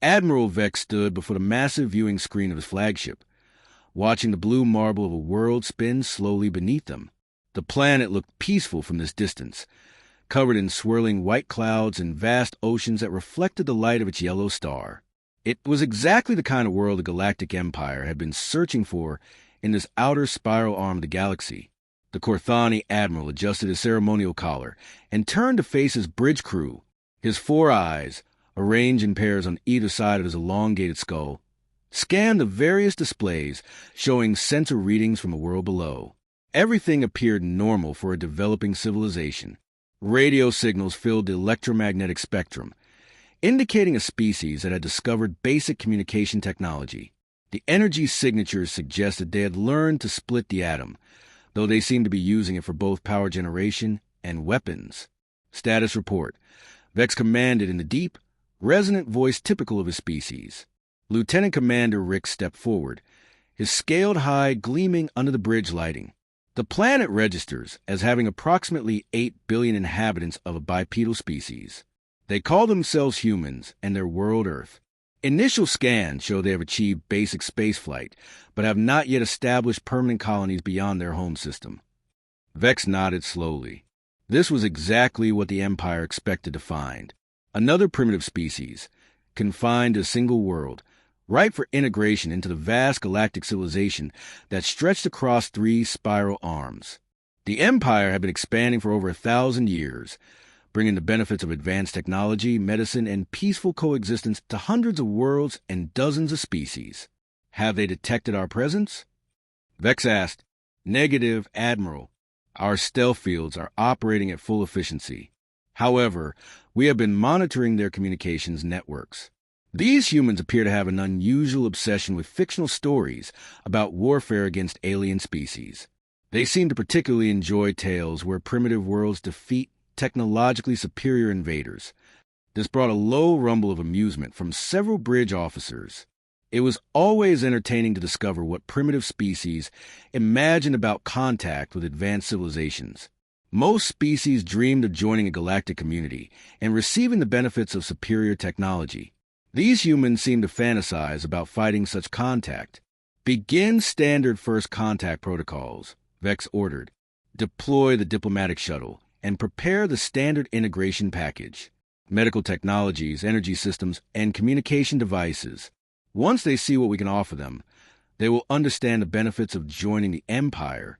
Admiral Vex stood before the massive viewing screen of his flagship, watching the blue marble of a world spin slowly beneath them. The planet looked peaceful from this distance, covered in swirling white clouds and vast oceans that reflected the light of its yellow star. It was exactly the kind of world the Galactic Empire had been searching for in this outer spiral arm of the galaxy. The Corthani admiral adjusted his ceremonial collar and turned to face his bridge crew. His four eyes, arranged in pairs on either side of his elongated skull, scanned the various displays showing sensor readings from the world below. Everything appeared normal for a developing civilization. Radio signals filled the electromagnetic spectrum, indicating a species that had discovered basic communication technology. The energy signatures suggested they had learned to split the atom, though they seemed to be using it for both power generation and weapons. Status report. Vex commanded in the deep, resonant voice typical of his species. Lieutenant Commander Rick stepped forward, his scaled hide gleaming under the bridge lighting. The planet registers as having approximately 8 billion inhabitants of a bipedal species. They call themselves humans and their world Earth. Initial scans show they have achieved basic spaceflight, but have not yet established permanent colonies beyond their home system. Vex nodded slowly. This was exactly what the Empire expected to find. Another primitive species, confined to a single world, ripe for integration into the vast galactic civilization that stretched across 3 spiral arms. The Empire had been expanding for over 1,000 years, bringing the benefits of advanced technology, medicine, and peaceful coexistence to hundreds of worlds and dozens of species. Have they detected our presence? Vex asked. Negative, Admiral. Our stealth fields are operating at full efficiency. However, we have been monitoring their communications networks. These humans appear to have an unusual obsession with fictional stories about warfare against alien species. They seem to particularly enjoy tales where primitive worlds defeat technologically superior invaders. This brought a low rumble of amusement from several bridge officers. It was always entertaining to discover what primitive species imagined about contact with advanced civilizations. Most species dreamed of joining a galactic community and receiving the benefits of superior technology. These humans seem to fantasize about fighting such contact. Begin standard first contact protocols, Vex ordered. Deploy the diplomatic shuttle and prepare the standard integration package. Medical technologies, energy systems, and communication devices. Once they see what we can offer them, they will understand the benefits of joining the Empire.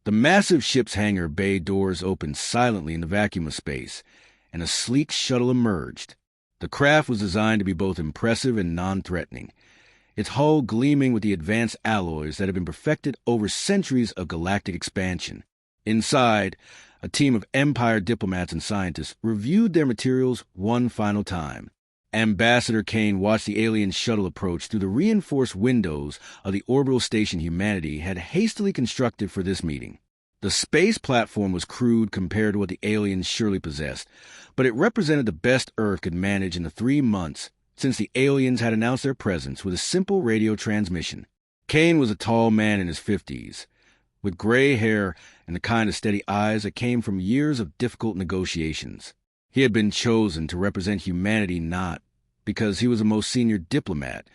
The massive ship's hangar bay doors opened silently in the vacuum of space, and a sleek shuttle emerged. The craft was designed to be both impressive and non-threatening, its hull gleaming with the advanced alloys that had been perfected over centuries of galactic expansion. Inside, a team of Empire diplomats and scientists reviewed their materials one final time. Ambassador Kane watched the alien shuttle approach through the reinforced windows of the orbital station humanity had hastily constructed for this meeting. The space platform was crude compared to what the aliens surely possessed, but it represented the best Earth could manage in the 3 months since the aliens had announced their presence with a simple radio transmission. Kane was a tall man in his 50s, with gray hair and the kind of steady eyes that came from years of difficult negotiations. He had been chosen to represent humanity not because he was the most senior diplomat,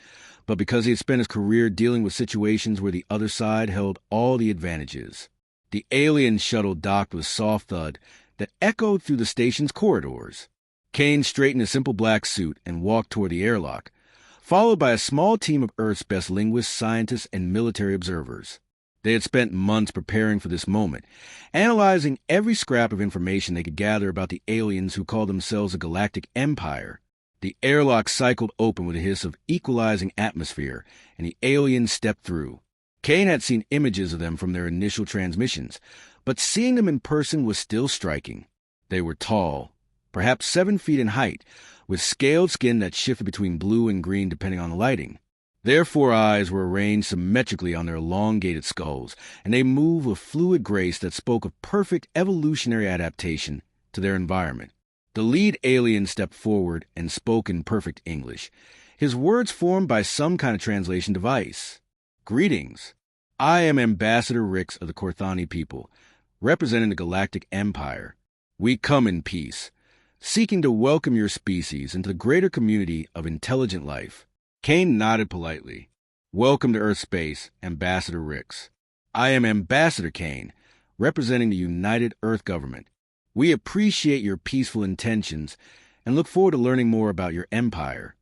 but because he had spent his career dealing with situations where the other side held all the advantages. The alien shuttle docked with a soft thud that echoed through the station's corridors. Kane straightened his simple black suit and walked toward the airlock, followed by a small team of Earth's best linguists, scientists, and military observers. They had spent months preparing for this moment, analyzing every scrap of information they could gather about the aliens who called themselves a Galactic Empire. The airlock cycled open with a hiss of equalizing atmosphere, and the aliens stepped through. Kane had seen images of them from their initial transmissions, but seeing them in person was still striking. They were tall, perhaps 7 feet in height, with scaled skin that shifted between blue and green depending on the lighting. Their 4 eyes were arranged symmetrically on their elongated skulls, and they moved with fluid grace that spoke of perfect evolutionary adaptation to their environment. The lead alien stepped forward and spoke in perfect English, his words formed by some kind of translation device. Greetings. I am Ambassador Rix of the Corthani people, representing the Galactic Empire. We come in peace, seeking to welcome your species into the greater community of intelligent life. Kane nodded politely. Welcome to Earth Space, Ambassador Rix. I am Ambassador Kane, representing the United Earth Government. We appreciate your peaceful intentions and look forward to learning more about your empire.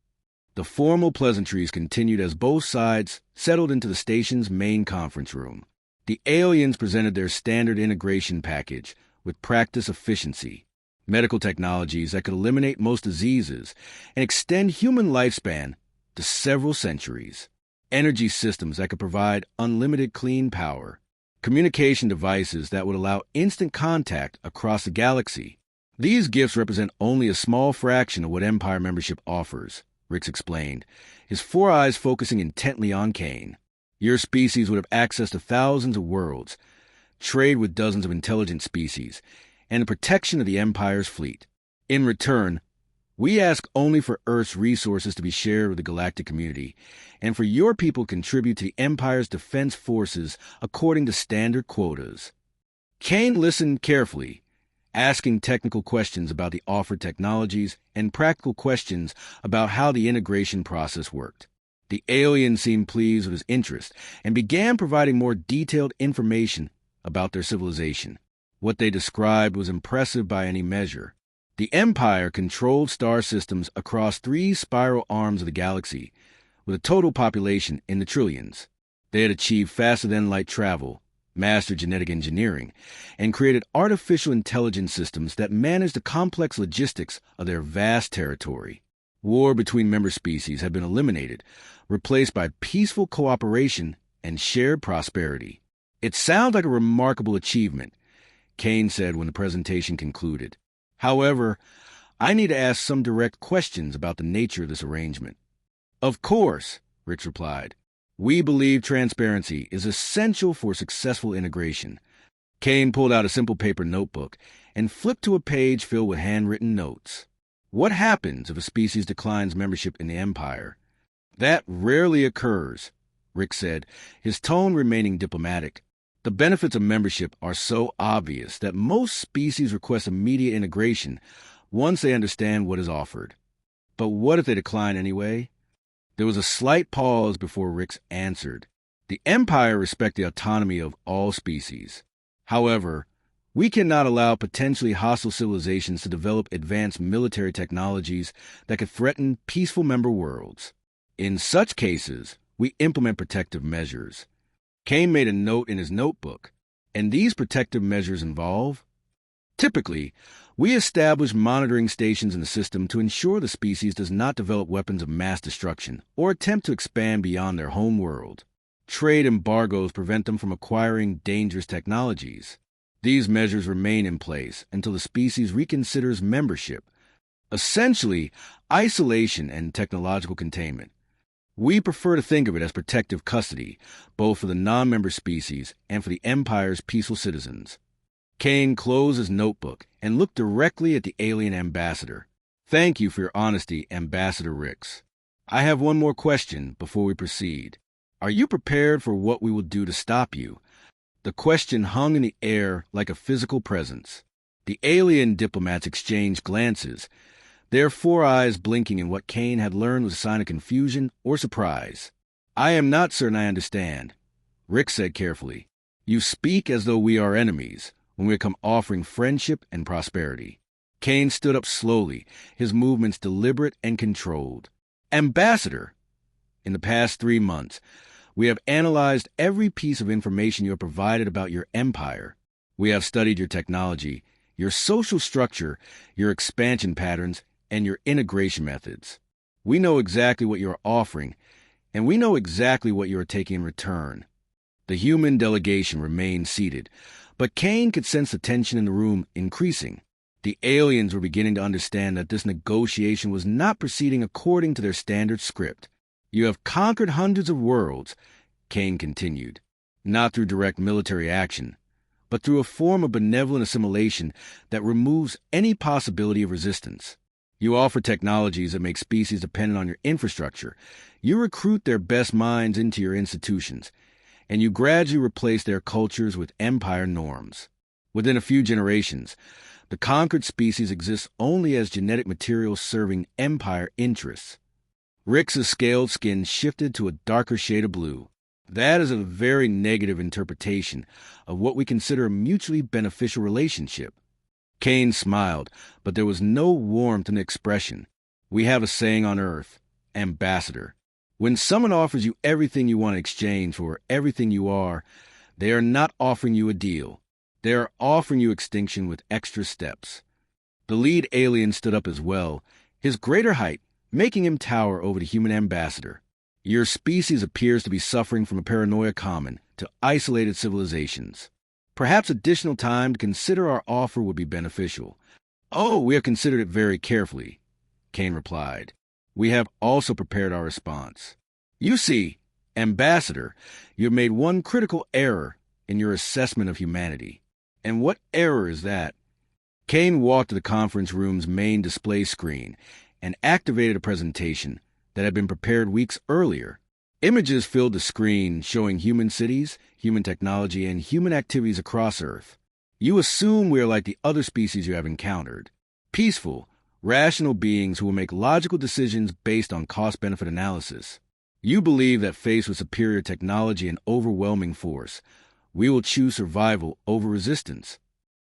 The formal pleasantries continued as both sides settled into the station's main conference room. The aliens presented their standard integration package with practice efficiency, medical technologies that could eliminate most diseases and extend human lifespan to several centuries, energy systems that could provide unlimited clean power, communication devices that would allow instant contact across the galaxy. These gifts represent only a small fraction of what Empire membership offers, Rix explained, his four eyes focusing intently on Kane. Your species would have access to thousands of worlds, trade with dozens of intelligent species, and the protection of the Empire's fleet. In return, we ask only for Earth's resources to be shared with the galactic community, and for your people to contribute to the Empire's defense forces according to standard quotas. Kane listened carefully, asking technical questions about the offered technologies and practical questions about how the integration process worked. The alien seemed pleased with his interest and began providing more detailed information about their civilization. What they described was impressive by any measure. The Empire controlled star systems across 3 spiral arms of the galaxy, with a total population in the trillions. They had achieved faster-than-light travel, mastered genetic engineering, and created artificial intelligence systems that managed the complex logistics of their vast territory. War between member species had been eliminated, replaced by peaceful cooperation and shared prosperity. It sounds like a remarkable achievement, Kane said when the presentation concluded. However, I need to ask some direct questions about the nature of this arrangement. Of course, Rich replied. We believe transparency is essential for successful integration. Kane pulled out a simple paper notebook and flipped to a page filled with handwritten notes. What happens if a species declines membership in the Empire? That rarely occurs, Rick said, his tone remaining diplomatic. The benefits of membership are so obvious that most species request immediate integration once they understand what is offered. But what if they decline anyway? There was a slight pause before Rix answered. The Empire respects the autonomy of all species. However, we cannot allow potentially hostile civilizations to develop advanced military technologies that could threaten peaceful member worlds. In such cases, we implement protective measures. Kane made a note in his notebook, and these protective measures involve: typically, we establish monitoring stations in the system to ensure the species does not develop weapons of mass destruction or attempt to expand beyond their home world. Trade embargoes prevent them from acquiring dangerous technologies. These measures remain in place until the species reconsiders membership. Essentially, isolation and technological containment. We prefer to think of it as protective custody, both for the non-member species and for the Empire's peaceful citizens. Kane closed his notebook and looked directly at the alien ambassador. Thank you for your honesty, Ambassador Rix. I have one more question before we proceed. Are you prepared for what we will do to stop you? The question hung in the air like a physical presence. The alien diplomats exchanged glances, their 4 eyes blinking in what Kane had learned was a sign of confusion or surprise. I am not certain I understand, Rick said carefully. You speak as though we are enemies, when we come offering friendship and prosperity. Kane stood up slowly, his movements deliberate and controlled. Ambassador, in the past 3 months, we have analyzed every piece of information you have provided about your empire. We have studied your technology, your social structure, your expansion patterns, and your integration methods. We know exactly what you are offering, and we know exactly what you are taking in return. The human delegation remained seated, but Kane could sense the tension in the room increasing. The aliens were beginning to understand that this negotiation was not proceeding according to their standard script. You have conquered hundreds of worlds, Kane continued, not through direct military action, but through a form of benevolent assimilation that removes any possibility of resistance. You offer technologies that make species dependent on your infrastructure. You recruit their best minds into your institutions, and you gradually replace their cultures with empire norms. Within a few generations, The conquered species exists only as genetic material serving Empire interests. Rix's scaled skin shifted to a darker shade of blue. That is a very negative interpretation of what we consider a mutually beneficial relationship. Kane smiled, but there was no warmth in the expression. We have a saying on Earth, ambassador. When someone offers you everything you want in exchange for everything you are, they are not offering you a deal. They are offering you extinction with extra steps. The lead alien stood up as well, his greater height making him tower over the human ambassador. Your species appears to be suffering from a paranoia common to isolated civilizations. Perhaps additional time to consider our offer would be beneficial. Oh, we have considered it very carefully, Kane replied. We have also prepared our response. You see, Ambassador, you have made one critical error in your assessment of humanity. And what error is that? Kane walked to the conference room's main display screen and activated a presentation that had been prepared weeks earlier. Images filled the screen showing human cities, human technology, and human activities across Earth. You assume we are like the other species you have encountered. Peaceful, rational beings who will make logical decisions based on cost-benefit analysis. You believe that faced with superior technology and overwhelming force, we will choose survival over resistance.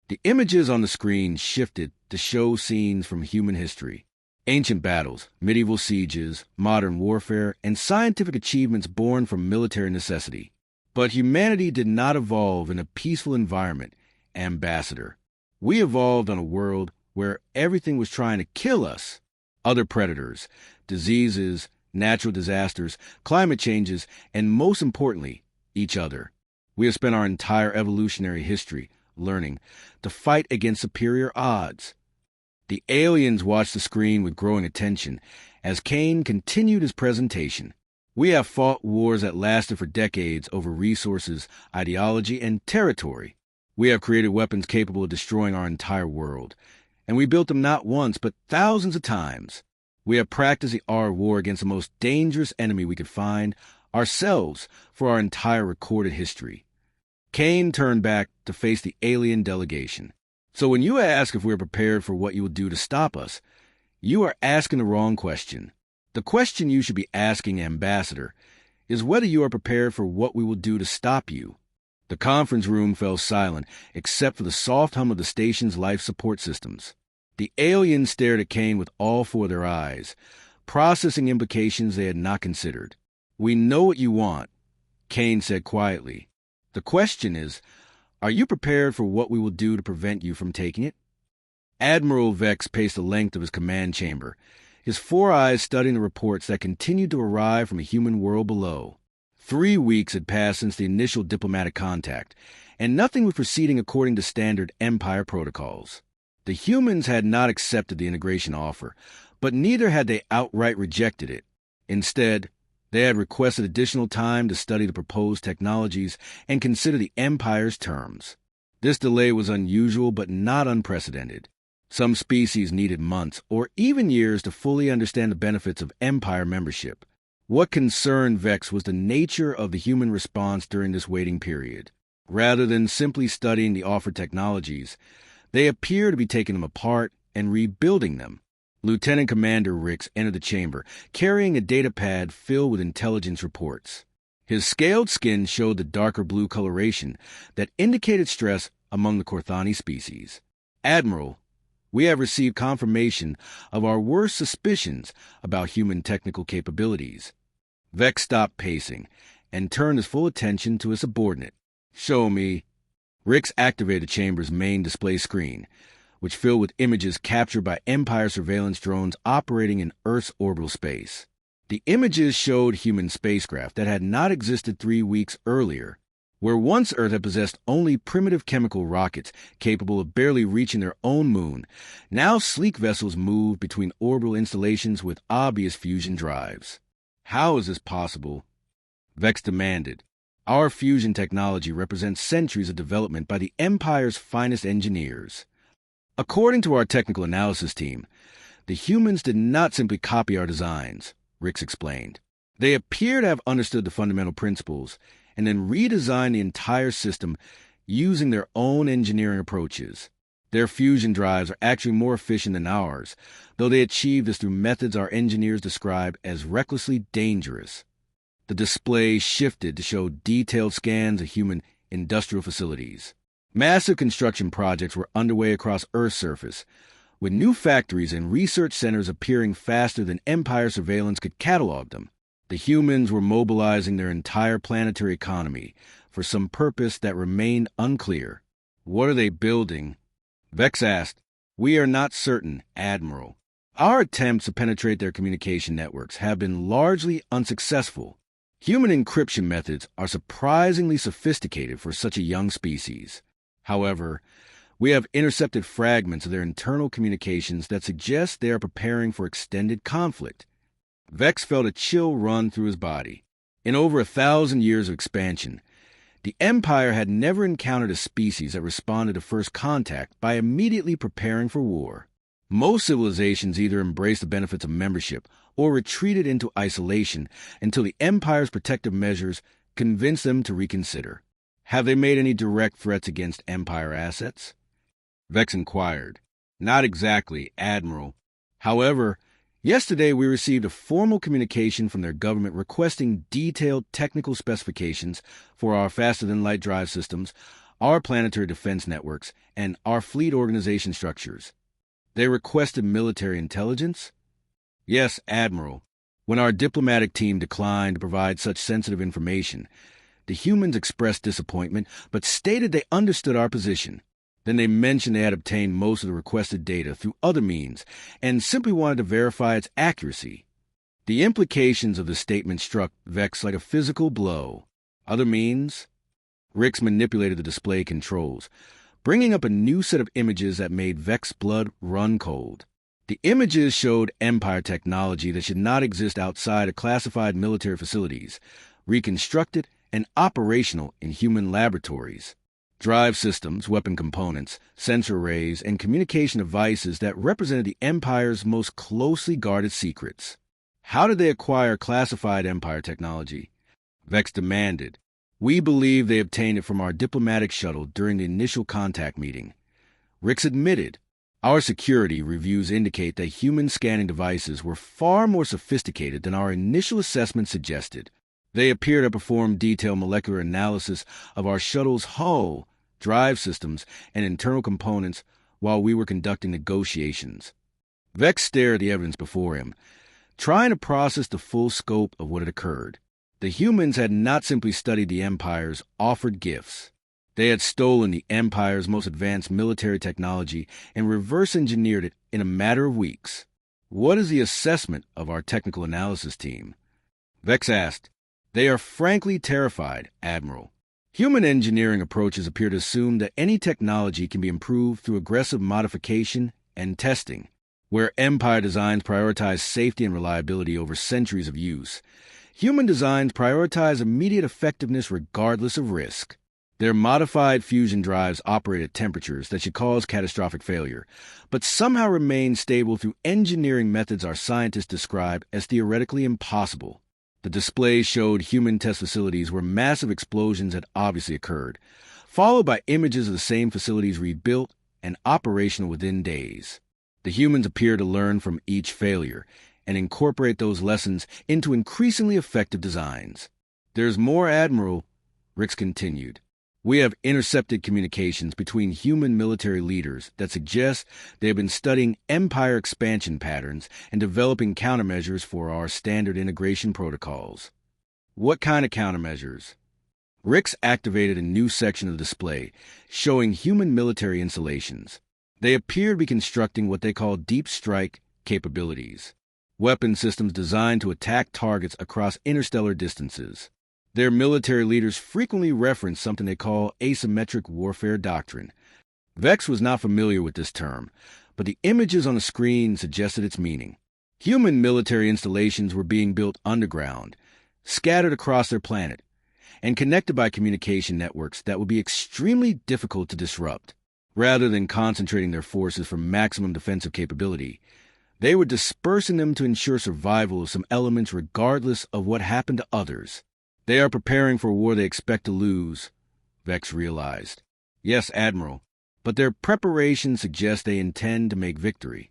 The images on the screen shifted to show scenes from human history. Ancient battles, medieval sieges, modern warfare, and scientific achievements born from military necessity. But humanity did not evolve in a peaceful environment, Ambassador. We evolved on a world where everything was trying to kill us. Other predators, diseases, natural disasters, climate changes, and most importantly, each other. We have spent our entire evolutionary history learning to fight against superior odds. The aliens watched the screen with growing attention as Kane continued his presentation. We have fought wars that lasted for decades over resources, ideology, and territory. We have created weapons capable of destroying our entire world, and we built them not once but thousands of times. We have practiced the art of war against the most dangerous enemy we could find, ourselves, for our entire recorded history. Kane turned back to face the alien delegation. So when you ask if we're prepared for what you will do to stop us, you are asking the wrong question. The question you should be asking, Ambassador, is whether you are prepared for what we will do to stop you. The conference room fell silent, except for the soft hum of the station's life support systems. The aliens stared at Kane with all four of their eyes, processing implications they had not considered. We know what you want, Kane said quietly. The question is, are you prepared for what we will do to prevent you from taking it? Admiral Vex paced the length of his command chamber, his four eyes studying the reports that continued to arrive from a human world below. 3 weeks had passed since the initial diplomatic contact, and nothing was proceeding according to standard Empire protocols. The humans had not accepted the integration offer, but neither had they outright rejected it. Instead, they had requested additional time to study the proposed technologies and consider the Empire's terms. This delay was unusual but not unprecedented. Some species needed months or even years to fully understand the benefits of Empire membership. What concerned Vex was the nature of the human response during this waiting period. Rather than simply studying the offered technologies, they appear to be taking them apart and rebuilding them. Lieutenant Commander Rix entered the chamber, carrying a data pad filled with intelligence reports. His scaled skin showed the darker blue coloration that indicated stress among the Corthani species. Admiral, we have received confirmation of our worst suspicions about human technical capabilities. Vex stopped pacing and turned his full attention to his subordinate. Show me. Rix activated the chamber's main display screen, which filled with images captured by Empire surveillance drones operating in Earth's orbital space. The images showed human spacecraft that had not existed 3 weeks earlier. Where once Earth had possessed only primitive chemical rockets capable of barely reaching their own moon, now sleek vessels moved between orbital installations with obvious fusion drives. How is this possible? Vex demanded. Our fusion technology represents centuries of development by the Empire's finest engineers. According to our technical analysis team, the humans did not simply copy our designs, Rix explained. They appear to have understood the fundamental principles and then redesigned the entire system using their own engineering approaches. Their fusion drives are actually more efficient than ours, though they achieve this through methods our engineers describe as recklessly dangerous. The display shifted to show detailed scans of human industrial facilities. Massive construction projects were underway across Earth's surface, with new factories and research centers appearing faster than Empire surveillance could catalog them. The humans were mobilizing their entire planetary economy for some purpose that remained unclear. What are they building? Vex asked. We are not certain, Admiral. Our attempts to penetrate their communication networks have been largely unsuccessful. Human encryption methods are surprisingly sophisticated for such a young species. However, we have intercepted fragments of their internal communications that suggest they are preparing for extended conflict. Vex felt a chill run through his body. In over 1,000 years of expansion, the Empire had never encountered a species that responded to first contact by immediately preparing for war. Most civilizations either embraced the benefits of membership or retreated into isolation until the Empire's protective measures convinced them to reconsider. Have they made any direct threats against Empire assets? Vex inquired. Not exactly, Admiral. However, yesterday we received a formal communication from their government requesting detailed technical specifications for our faster-than-light drive systems, our planetary defense networks, and our fleet organization structures. They requested military intelligence? Yes, Admiral. When our diplomatic team declined to provide such sensitive information, the humans expressed disappointment but stated they understood our position. Then they mentioned they had obtained most of the requested data through other means and simply wanted to verify its accuracy. The implications of the statement struck Vex like a physical blow. Other means? Rix manipulated the display controls, bringing up a new set of images that made Vex's blood run cold. The images showed Empire technology that should not exist outside of classified military facilities, reconstructed and operational in human laboratories. Drive systems, weapon components, sensor arrays, and communication devices that represented the Empire's most closely guarded secrets. How did they acquire classified Empire technology? Vex demanded. We believe they obtained it from our diplomatic shuttle during the initial contact meeting. Rix admitted. Our security reviews indicate that human scanning devices were far more sophisticated than our initial assessment suggested. They appear to perform detailed molecular analysis of our shuttle's hull, drive systems, and internal components while we were conducting negotiations. Vex stared at the evidence before him, trying to process the full scope of what had occurred. The humans had not simply studied the Empire's offered gifts. They had stolen the Empire's most advanced military technology and reverse-engineered it in a matter of weeks. What is the assessment of our technical analysis team? Vex asked. They are frankly terrified, Admiral. Human engineering approaches appear to assume that any technology can be improved through aggressive modification and testing. Where Empire designs prioritize safety and reliability over centuries of use, human designs prioritize immediate effectiveness regardless of risk. Their modified fusion drives operate at temperatures that should cause catastrophic failure, but somehow remain stable through engineering methods our scientists describe as theoretically impossible. The display showed human test facilities where massive explosions had obviously occurred, followed by images of the same facilities rebuilt and operational within days. The humans appear to learn from each failure and incorporate those lessons into increasingly effective designs. There's more, Admiral, Rix continued. We have intercepted communications between human military leaders that suggest they have been studying Empire expansion patterns and developing countermeasures for our standard integration protocols. What kind of countermeasures? Rix activated a new section of the display, showing human military installations. They appear to be constructing what they call deep strike capabilities, weapon systems designed to attack targets across interstellar distances. Their military leaders frequently reference something they call asymmetric warfare doctrine. Vex was not familiar with this term, but the images on the screen suggested its meaning. Human military installations were being built underground, scattered across their planet, and connected by communication networks that would be extremely difficult to disrupt. Rather than concentrating their forces for maximum defensive capability, they were dispersing them to ensure survival of some elements regardless of what happened to others. They are preparing for a war they expect to lose, Vex realized. Yes, Admiral. but their preparation suggests they intend to make victory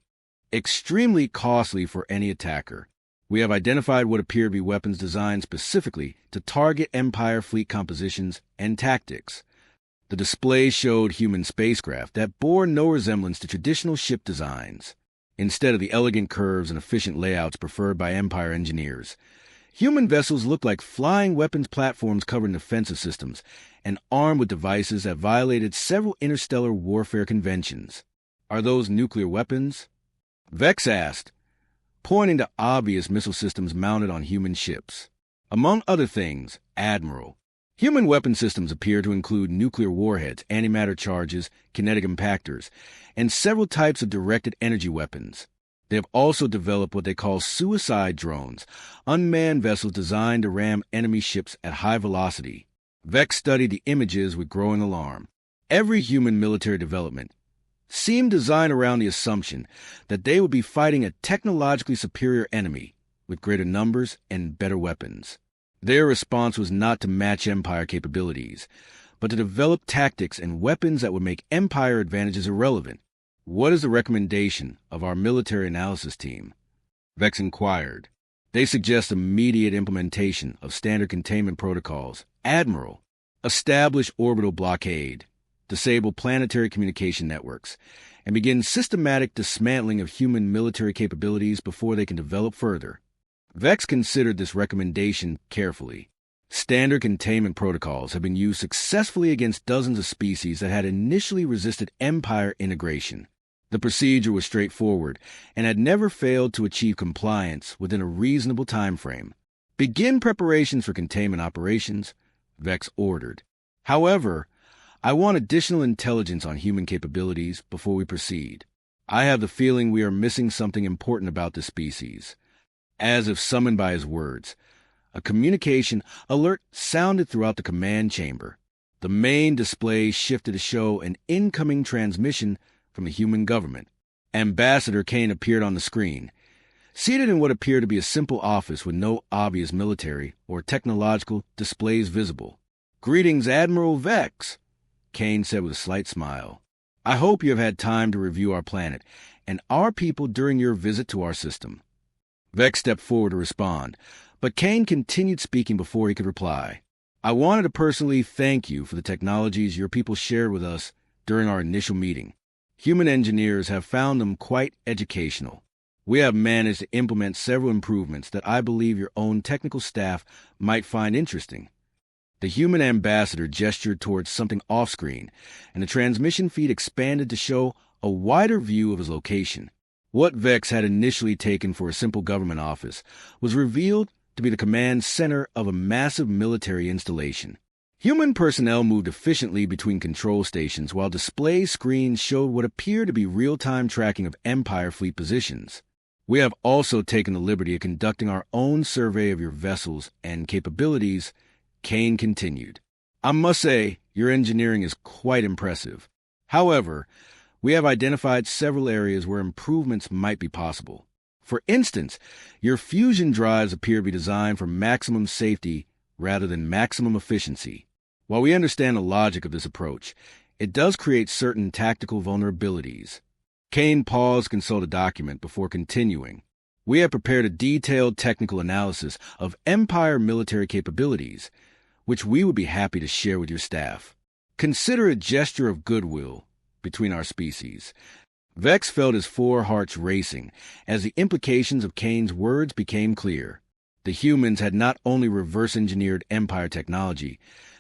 extremely costly for any attacker. We have identified what appear to be weapons designed specifically to target Empire fleet compositions and tactics. The display showed human spacecraft that bore no resemblance to traditional ship designs. Instead of the elegant curves and efficient layouts preferred by Empire engineers, human vessels looked like flying weapons platforms covered in defensive systems and armed with devices that violated several interstellar warfare conventions. Are those nuclear weapons? Vex asked, pointing to obvious missile systems mounted on human ships. Among other things, Admiral, human weapon systems appear to include nuclear warheads, antimatter charges, kinetic impactors, and several types of directed energy weapons. They have also developed what they call suicide drones, unmanned vessels designed to ram enemy ships at high velocity. Vex studied the images with growing alarm. Every human military development seemed designed around the assumption that they would be fighting a technologically superior enemy with greater numbers and better weapons. Their response was not to match Empire capabilities, but to develop tactics and weapons that would make Empire advantages irrelevant. What is the recommendation of our military analysis team? Vex inquired. They suggest immediate implementation of standard containment protocols. Admiral, establish orbital blockade, disable planetary communication networks, and begin systematic dismantling of human military capabilities before they can develop further. Vex considered this recommendation carefully. Standard containment protocols have been used successfully against dozens of species that had initially resisted Empire integration. The procedure was straightforward and had never failed to achieve compliance within a reasonable time frame. Begin preparations for containment operations, Vex ordered. However, I want additional intelligence on human capabilities before we proceed. I have the feeling we are missing something important about this species. As if summoned by his words, a communication alert sounded throughout the command chamber. The main display shifted to show an incoming transmission from the human government. Ambassador Kane appeared on the screen, seated in what appeared to be a simple office with no obvious military or technological displays visible. "Greetings, Admiral Vex," Kane said with a slight smile. "I hope you have had time to review our planet and our people during your visit to our system." Vex stepped forward to respond, but Kane continued speaking before he could reply. "I wanted to personally thank you for the technologies your people shared with us during our initial meeting. Human engineers have found them quite educational. We have managed to implement several improvements that I believe your own technical staff might find interesting." The human ambassador gestured towards something off-screen, and the transmission feed expanded to show a wider view of his location. What Vex had initially taken for a simple government office was revealed to be the command center of a massive military installation. Human personnel moved efficiently between control stations while display screens showed what appeared to be real-time tracking of Empire fleet positions. "We have also taken the liberty of conducting our own survey of your vessels and capabilities," Kane continued. "I must say, your engineering is quite impressive. However, we have identified several areas where improvements might be possible. For instance, your fusion drives appear to be designed for maximum safety rather than maximum efficiency. While we understand the logic of this approach, it does create certain tactical vulnerabilities." Kane paused to consult a document before continuing. "We have prepared a detailed technical analysis of Empire military capabilities, which we would be happy to share with your staff. Consider a gesture of goodwill between our species." Vex felt his four hearts racing as the implications of Kane's words became clear. The humans had not only reverse-engineered Empire technology,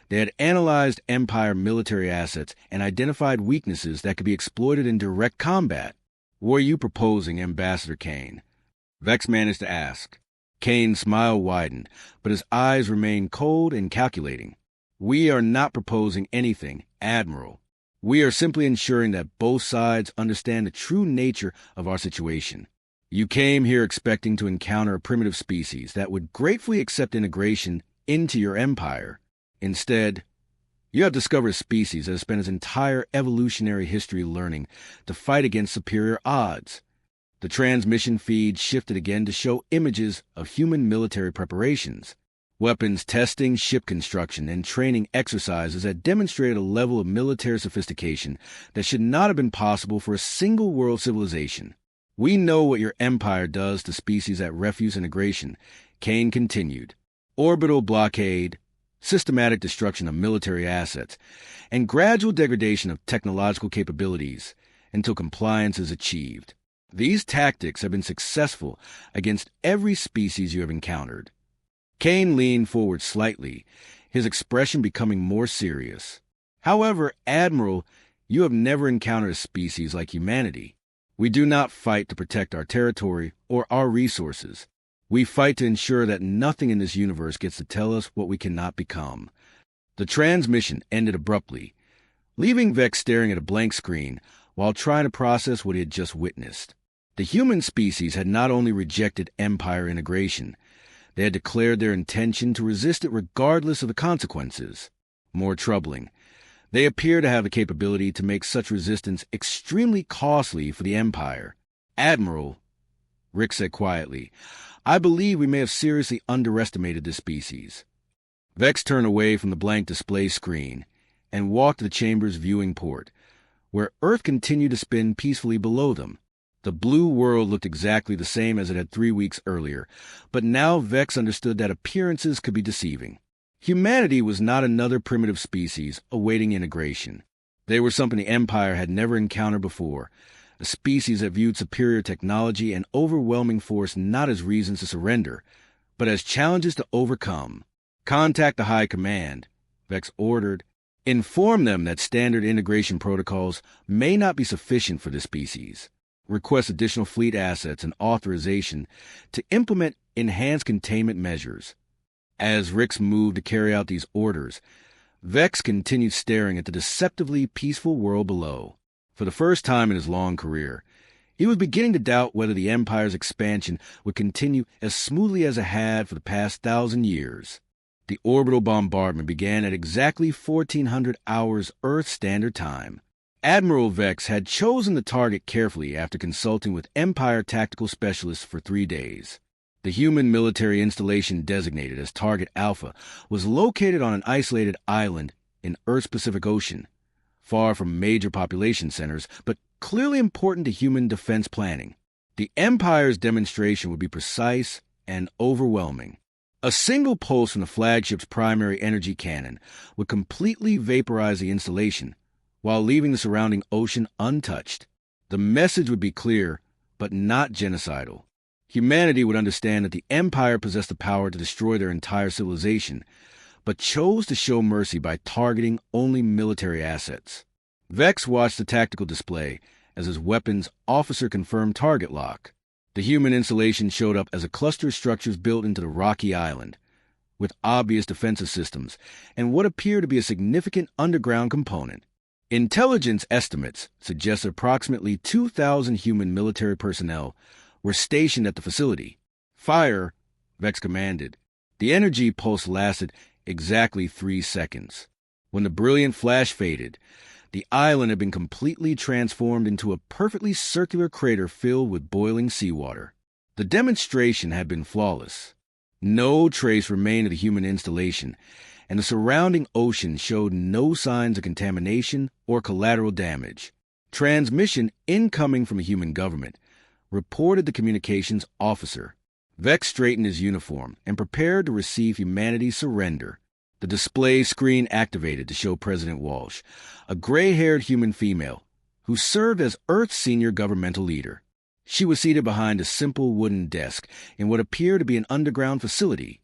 they had analyzed Empire military assets and identified weaknesses that could be exploited in direct combat. "What are you proposing, Ambassador Kane?" Vex managed to ask. Kane's smile widened, but his eyes remained cold and calculating. "We are not proposing anything, Admiral. We are simply ensuring that both sides understand the true nature of our situation. You came here expecting to encounter a primitive species that would gratefully accept integration into your empire. Instead, you have discovered a species that has spent its entire evolutionary history learning to fight against superior odds." The transmission feed shifted again to show images of human military preparations. Weapons testing, ship construction, and training exercises had demonstrated a level of military sophistication that should not have been possible for a single-world civilization. "We know what your empire does to species at refuse integration," Kane continued. "Orbital blockade, systematic destruction of military assets, and gradual degradation of technological capabilities until compliance is achieved. These tactics have been successful against every species you have encountered." Kane leaned forward slightly, his expression becoming more serious. "However, Admiral, you have never encountered a species like humanity. We do not fight to protect our territory or our resources. We fight to ensure that nothing in this universe gets to tell us what we cannot become." The transmission ended abruptly, leaving Vex staring at a blank screen while trying to process what he had just witnessed. The human species had not only rejected Empire integration, they had declared their intention to resist it regardless of the consequences. More troubling, they appear to have the capability to make such resistance extremely costly for the Empire. "Admiral," Rick said quietly, "I believe we may have seriously underestimated this species." Vex turned away from the blank display screen and walked to the chamber's viewing port, where Earth continued to spin peacefully below them. The blue world looked exactly the same as it had 3 weeks earlier, but now Vex understood that appearances could be deceiving. Humanity was not another primitive species awaiting integration. They were something the Empire had never encountered before, a species that viewed superior technology and overwhelming force not as reasons to surrender, but as challenges to overcome. "Contact the High Command," Vex ordered. "Inform them that standard integration protocols may not be sufficient for this species. Request additional fleet assets and authorization to implement enhanced containment measures." As Rix moved to carry out these orders, Vex continued staring at the deceptively peaceful world below. For the first time in his long career, he was beginning to doubt whether the Empire's expansion would continue as smoothly as it had for the past 1,000 years. The orbital bombardment began at exactly 1400 hours Earth Standard Time. Admiral Vex had chosen the target carefully after consulting with Empire tactical specialists for 3 days. The human military installation designated as Target Alpha was located on an isolated island in Earth's Pacific Ocean, far from major population centers, but clearly important to human defense planning. The Empire's demonstration would be precise and overwhelming. A single pulse from the flagship's primary energy cannon would completely vaporize the installation, while leaving the surrounding ocean untouched. The message would be clear, but not genocidal. Humanity would understand that the Empire possessed the power to destroy their entire civilization, but chose to show mercy by targeting only military assets. Vex watched the tactical display as his weapon's officer confirmed target lock. The human installation showed up as a cluster of structures built into the rocky island, with obvious defensive systems and what appeared to be a significant underground component. Intelligence estimates suggest approximately 2,000 human military personnel were stationed at the facility. "Fire," Vex commanded. The energy pulse lasted exactly 3 seconds. When the brilliant flash faded, the island had been completely transformed into a perfectly circular crater filled with boiling seawater. The demonstration had been flawless. No trace remained of the human installation, and the surrounding ocean showed no signs of contamination or collateral damage. "Transmission incoming from a human government," reported the communications officer. Vex straightened his uniform and prepared to receive humanity's surrender. The display screen activated to show President Walsh, a gray-haired human female, who served as Earth's senior governmental leader. She was seated behind a simple wooden desk in what appeared to be an underground facility,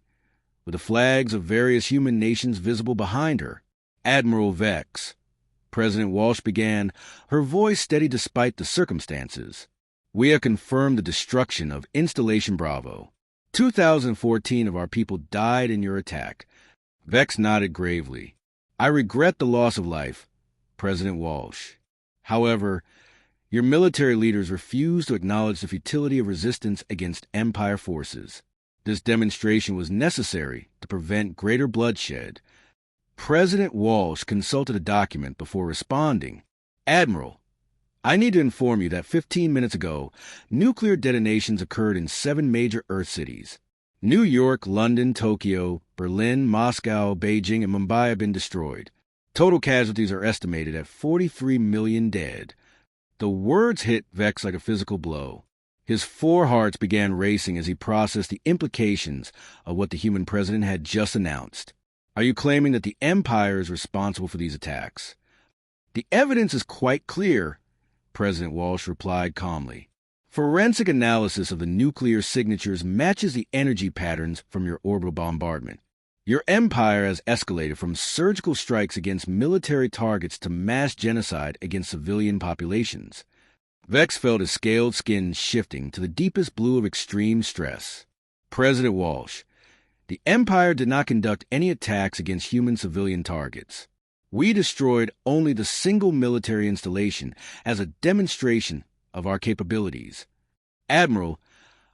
with the flags of various human nations visible behind her. "Admiral Vex," President Walsh began, her voice steady despite the circumstances. "We have confirmed the destruction of Installation Bravo. 2014 of our people died in your attack." Vex nodded gravely. "I regret the loss of life, President Walsh. However, your military leaders refused to acknowledge the futility of resistance against Empire forces. This demonstration was necessary to prevent greater bloodshed." President Walsh consulted a document before responding. "Admiral, I need to inform you that 15 minutes ago, nuclear detonations occurred in 7 major Earth cities. New York, London, Tokyo, Berlin, Moscow, Beijing, and Mumbai have been destroyed. Total casualties are estimated at 43 million dead. The words hit Vex like a physical blow. His four hearts began racing as he processed the implications of what the human president had just announced. Are you claiming that the Empire is responsible for these attacks? The evidence is quite clear, President Walsh replied calmly. Forensic analysis of the nuclear signatures matches the energy patterns from your orbital bombardment. Your empire has escalated from surgical strikes against military targets to mass genocide against civilian populations. Vex felt his scaled skin shifting to the deepest blue of extreme stress. President Walsh, the Empire did not conduct any attacks against human civilian targets. We destroyed only the single military installation as a demonstration of our capabilities. Admiral,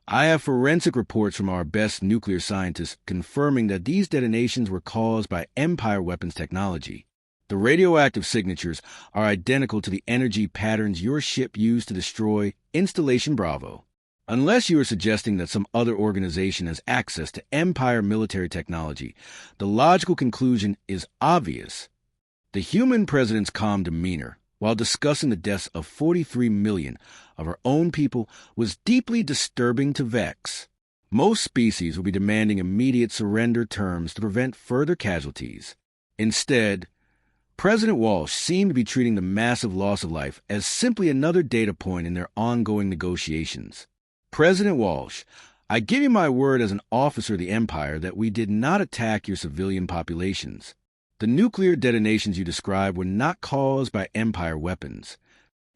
I have forensic reports from our best nuclear scientists confirming that these detonations were caused by Empire weapons technology. The radioactive signatures are identical to the energy patterns your ship used to destroy Installation Bravo. Unless you are suggesting that some other organization has access to Empire military technology, the logical conclusion is obvious. The human president's calm demeanor, while discussing the deaths of 43 million of our own people, was deeply disturbing to Vex. Most species would be demanding immediate surrender terms to prevent further casualties. Instead, President Walsh seemed to be treating the massive loss of life as simply another data point in their ongoing negotiations. President Walsh, I give you my word as an officer of the Empire that we did not attack your civilian populations. The nuclear detonations you described were not caused by Empire weapons.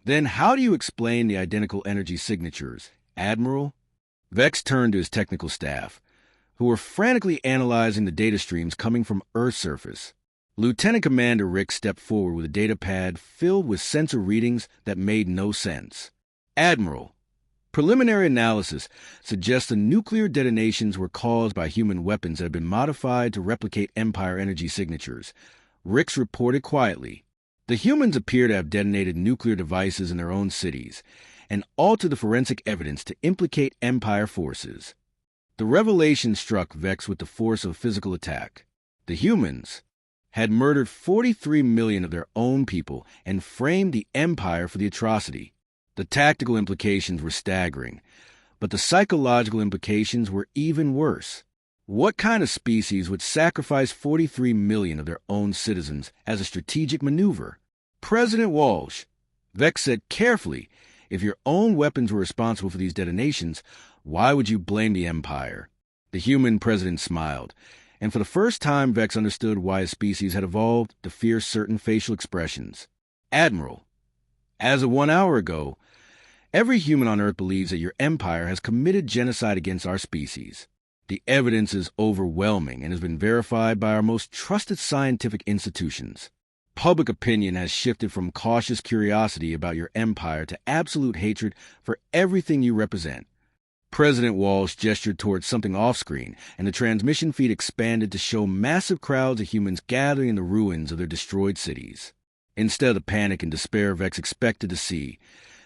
Then how do you explain the identical energy signatures, Admiral? Vex turned to his technical staff, who were frantically analyzing the data streams coming from Earth's surface. Lieutenant Commander Rick stepped forward with a data pad filled with sensor readings that made no sense. Admiral, preliminary analysis suggests the nuclear detonations were caused by human weapons that have been modified to replicate Empire energy signatures. Ricks reported quietly. The humans appear to have detonated nuclear devices in their own cities and altered the forensic evidence to implicate Empire forces. The revelation struck Vex with the force of a physical attack. The humans had murdered 43 million of their own people and framed the Empire for the atrocity. The tactical implications were staggering, but the psychological implications were even worse. What kind of species would sacrifice 43 million of their own citizens as a strategic maneuver? President Walsh, Vex said carefully, if your own weapons were responsible for these detonations, why would you blame the Empire? The human president smiled, and for the first time Vex understood why his species had evolved to fear certain facial expressions. Admiral, as of 1 hour ago, every human on Earth believes that your Empire has committed genocide against our species. The evidence is overwhelming and has been verified by our most trusted scientific institutions. Public opinion has shifted from cautious curiosity about your Empire to absolute hatred for everything you represent. President Walsh gestured towards something off-screen, and the transmission feed expanded to show massive crowds of humans gathering in the ruins of their destroyed cities. Instead of the panic and despair Vex expected to see,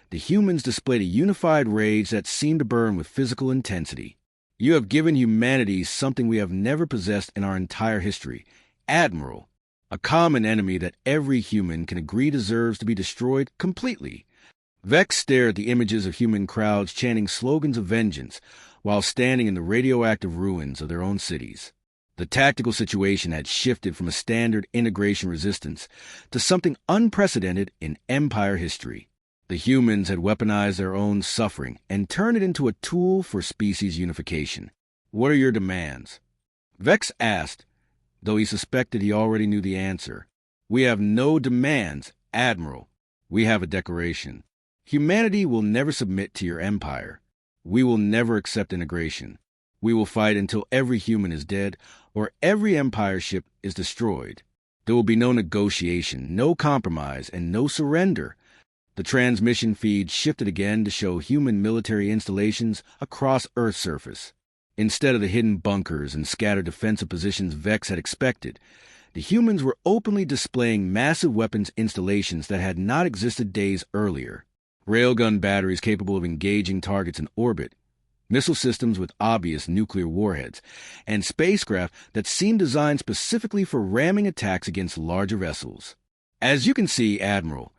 the humans displayed a unified rage that seemed to burn with physical intensity. You have given humanity something we have never possessed in our entire history, Admiral, a common enemy that every human can agree deserves to be destroyed completely. Vex stared at the images of human crowds chanting slogans of vengeance while standing in the radioactive ruins of their own cities. The tactical situation had shifted from a standard integration resistance to something unprecedented in Empire history. The humans had weaponized their own suffering and turned it into a tool for species unification. What are your demands? Vex asked, though he suspected he already knew the answer. We have no demands, Admiral. We have a declaration. Humanity will never submit to your Empire. We will never accept integration. We will fight until every human is dead or every Empire ship is destroyed. There will be no negotiation, no compromise, and no surrender. The transmission feed shifted again to show human military installations across Earth's surface. Instead of the hidden bunkers and scattered defensive positions Vex had expected, the humans were openly displaying massive weapons installations that had not existed days earlier. Railgun batteries capable of engaging targets in orbit, missile systems with obvious nuclear warheads, and spacecraft that seemed designed specifically for ramming attacks against larger vessels. As you can see, Admiral,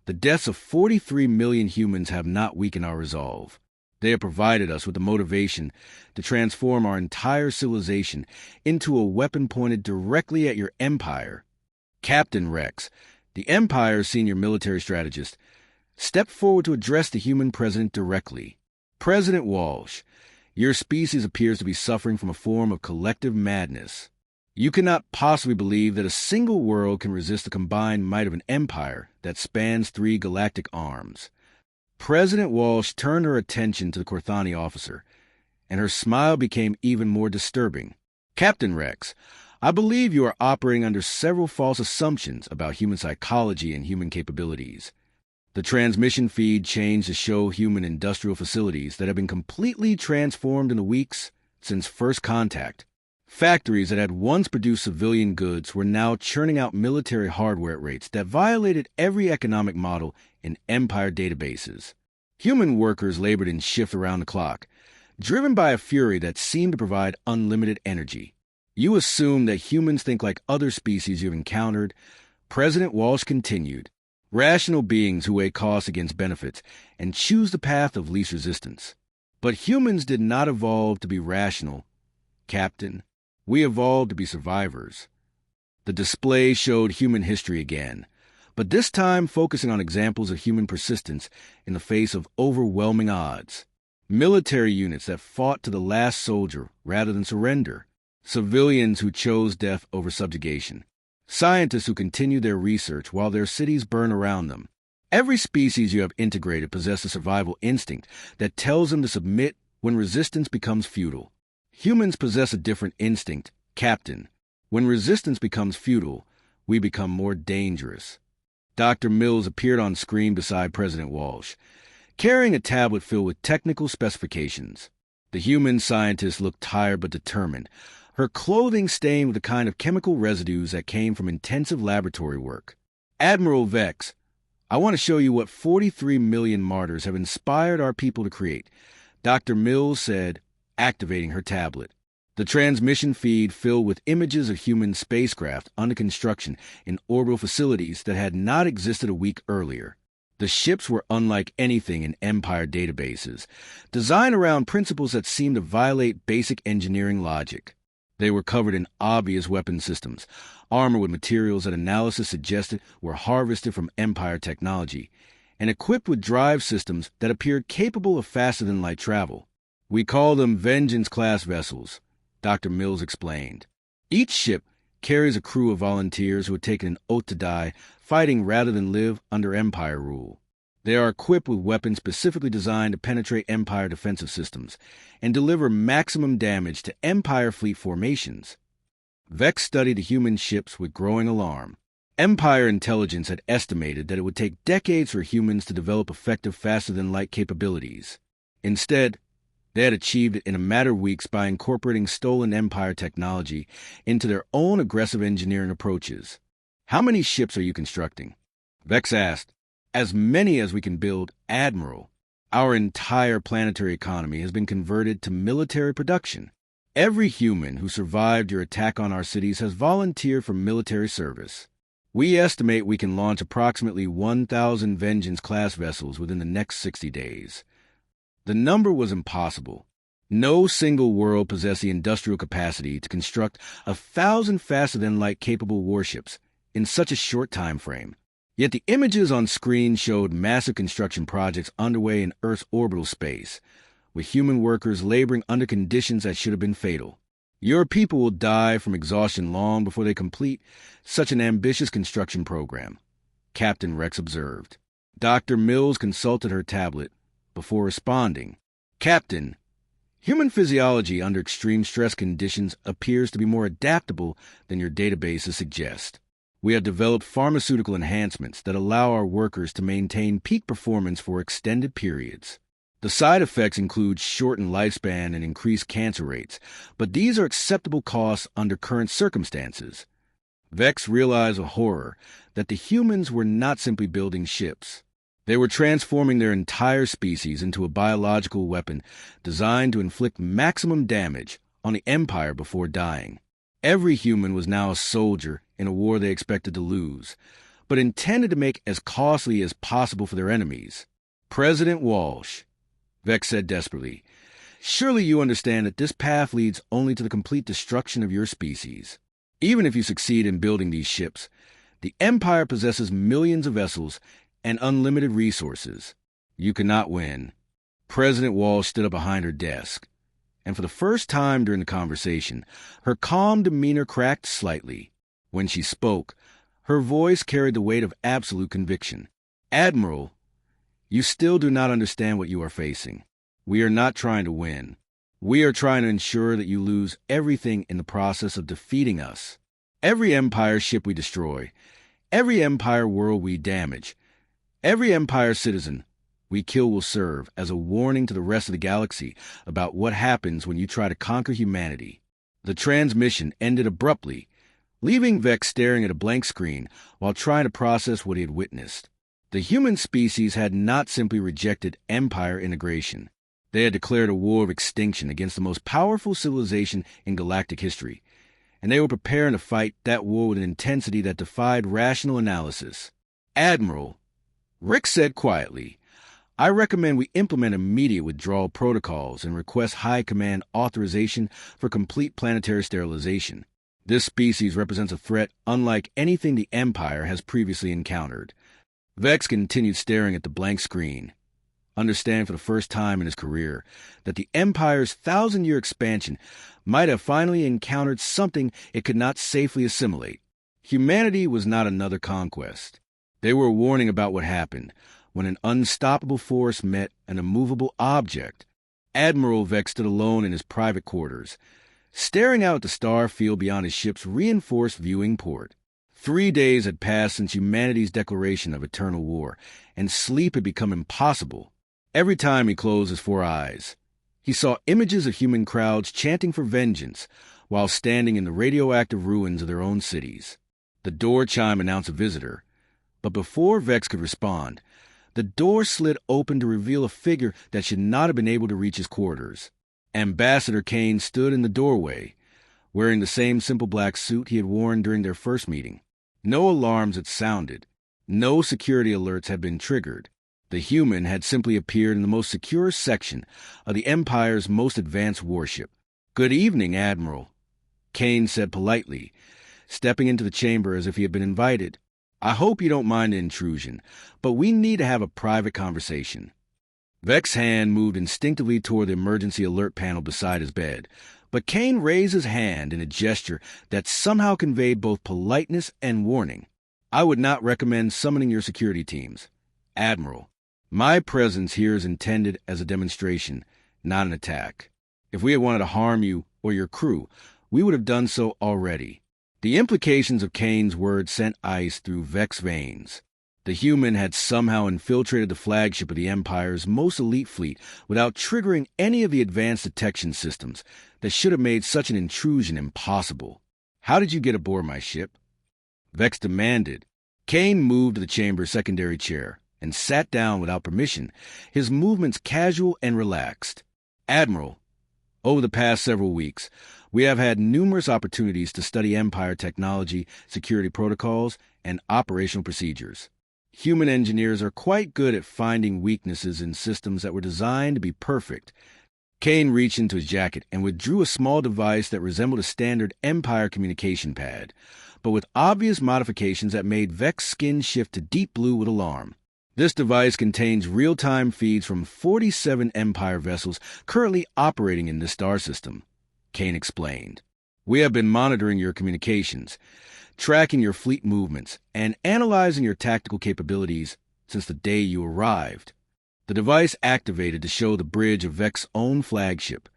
the deaths of 43 million humans have not weakened our resolve. They have provided us with the motivation to transform our entire civilization into a weapon pointed directly at your empire. Captain Rex, the Empire's senior military strategist, stepped forward to address the human president directly. President Walsh, your species appears to be suffering from a form of collective madness. You cannot possibly believe that a single world can resist the combined might of an empire that spans 3 galactic arms. President Walsh turned her attention to the Corthani officer, and her smile became even more disturbing. Captain Rex, I believe you are operating under several false assumptions about human psychology and human capabilities. The transmission feed changed to show human industrial facilities that have been completely transformed in the weeks since first contact. Factories that had once produced civilian goods were now churning out military hardware at rates that violated every economic model in Empire databases. Human workers labored in shifts around the clock, driven by a fury that seemed to provide unlimited energy. You assume that humans think like other species you've encountered. President Walsh continued. Rational beings who weigh costs against benefits and choose the path of least resistance. But humans did not evolve to be rational, Captain. We evolved to be survivors. The display showed human history again, but this time focusing on examples of human persistence in the face of overwhelming odds. Military units that fought to the last soldier rather than surrender. Civilians who chose death over subjugation. Scientists who continue their research while their cities burn around them. Every species you have integrated possesses a survival instinct that tells them to submit when resistance becomes futile. Humans possess a different instinct, Captain. When resistance becomes futile, we become more dangerous. Dr. Mills appeared on screen beside President Walsh, carrying a tablet filled with technical specifications. The human scientist looked tired but determined, her clothing stained with the kind of chemical residues that came from intensive laboratory work. Admiral Vex, I want to show you what 43 million martyrs have inspired our people to create, Dr. Mills said, activating her tablet. The transmission feed filled with images of human spacecraft under construction in orbital facilities that had not existed a week earlier. The ships were unlike anything in Empire databases, designed around principles that seemed to violate basic engineering logic. They were covered in obvious weapon systems, armor with materials that analysis suggested were harvested from Empire technology, and equipped with drive systems that appeared capable of faster-than-light travel. We call them Vengeance-class vessels, Dr. Mills explained. Each ship carries a crew of volunteers who have taken an oath to die, fighting rather than live under Empire rule. They are equipped with weapons specifically designed to penetrate Empire defensive systems and deliver maximum damage to Empire fleet formations. Vex studied the human ships with growing alarm. Empire intelligence had estimated that it would take decades for humans to develop effective faster-than-light capabilities. Instead, they had achieved it in a matter of weeks by incorporating stolen Empire technology into their own aggressive engineering approaches. How many ships are you constructing? Vex asked. As many as we can build, Admiral. Our entire planetary economy has been converted to military production. Every human who survived your attack on our cities has volunteered for military service. We estimate we can launch approximately 1,000 Vengeance-class vessels within the next 60 days. The number was impossible. No single world possessed the industrial capacity to construct 1,000 faster-than-light capable warships in such a short time frame. Yet the images on screen showed massive construction projects underway in Earth's orbital space, with human workers laboring under conditions that should have been fatal. Your people will die from exhaustion long before they complete such an ambitious construction program, Captain Rex observed. Dr. Mills consulted her tablet before responding. Captain, human physiology under extreme stress conditions appears to be more adaptable than your databases suggest. We have developed pharmaceutical enhancements that allow our workers to maintain peak performance for extended periods. The side effects include shortened lifespan and increased cancer rates, but these are acceptable costs under current circumstances. Vex realized with horror that the humans were not simply building ships. They were transforming their entire species into a biological weapon designed to inflict maximum damage on the Empire before dying. Every human was now a soldier in a war they expected to lose, but intended to make as costly as possible for their enemies. "President Walsh," Vex said desperately, "surely you understand that this path leads only to the complete destruction of your species. Even if you succeed in building these ships, the Empire possesses millions of vessels and unlimited resources. You cannot win." President Walsh stood up behind her desk, and for the first time during the conversation, her calm demeanor cracked slightly. When she spoke, her voice carried the weight of absolute conviction. "Admiral, you still do not understand what you are facing. We are not trying to win. We are trying to ensure that you lose everything in the process of defeating us. Every Empire ship we destroy, every Empire world we damage, every Empire citizen we kill will serve as a warning to the rest of the galaxy about what happens when you try to conquer humanity." The transmission ended abruptly, leaving Vex staring at a blank screen while trying to process what he had witnessed. The human species had not simply rejected Empire integration. They had declared a war of extinction against the most powerful civilization in galactic history, and they were preparing to fight that war with an intensity that defied rational analysis. "Admiral," Rick said quietly, "I recommend we implement immediate withdrawal protocols and request High Command authorization for complete planetary sterilization. This species represents a threat unlike anything the Empire has previously encountered." Vex continued staring at the blank screen, understanding for the first time in his career that the Empire's 1,000-year expansion might have finally encountered something it could not safely assimilate. Humanity was not another conquest. They were warning about what happened when an unstoppable force met an immovable object. Admiral Vex stood alone in his private quarters, staring out at the star field beyond his ship's reinforced viewing port. 3 days had passed since humanity's declaration of eternal war, and sleep had become impossible. Every time he closed his 4 eyes, he saw images of human crowds chanting for vengeance while standing in the radioactive ruins of their own cities. The door chime announced a visitor, but before Vex could respond, the door slid open to reveal a figure that should not have been able to reach his quarters. Ambassador Kane stood in the doorway, wearing the same simple black suit he had worn during their first meeting. No alarms had sounded. No security alerts had been triggered. The human had simply appeared in the most secure section of the Empire's most advanced warship. "Good evening, Admiral," Kane said politely, stepping into the chamber as if he had been invited. "I hope you don't mind the intrusion, but we need to have a private conversation." Vex's hand moved instinctively toward the emergency alert panel beside his bed, but Kane raised his hand in a gesture that somehow conveyed both politeness and warning. "I would not recommend summoning your security teams. Admiral, my presence here is intended as a demonstration, not an attack. If we had wanted to harm you or your crew, we would have done so already." The implications of Kane's words sent ice through Vex's veins. The human had somehow infiltrated the flagship of the Empire's most elite fleet without triggering any of the advanced detection systems that should have made such an intrusion impossible. "How did you get aboard my ship?" Vex demanded. Kane moved to the chamber's secondary chair and sat down without permission, his movements casual and relaxed. "Admiral, over the past several weeks, we have had numerous opportunities to study Empire technology, security protocols, and operational procedures. Human engineers are quite good at finding weaknesses in systems that were designed to be perfect." Kane reached into his jacket and withdrew a small device that resembled a standard Empire communication pad, but with obvious modifications that made Vex's skin shift to deep blue with alarm. "This device contains real-time feeds from 47 Empire vessels currently operating in this star system," Kane explained. "We have been monitoring your communications, tracking your fleet movements, and analyzing your tactical capabilities since the day you arrived." The device activated to show the bridge of Vex's own flagship,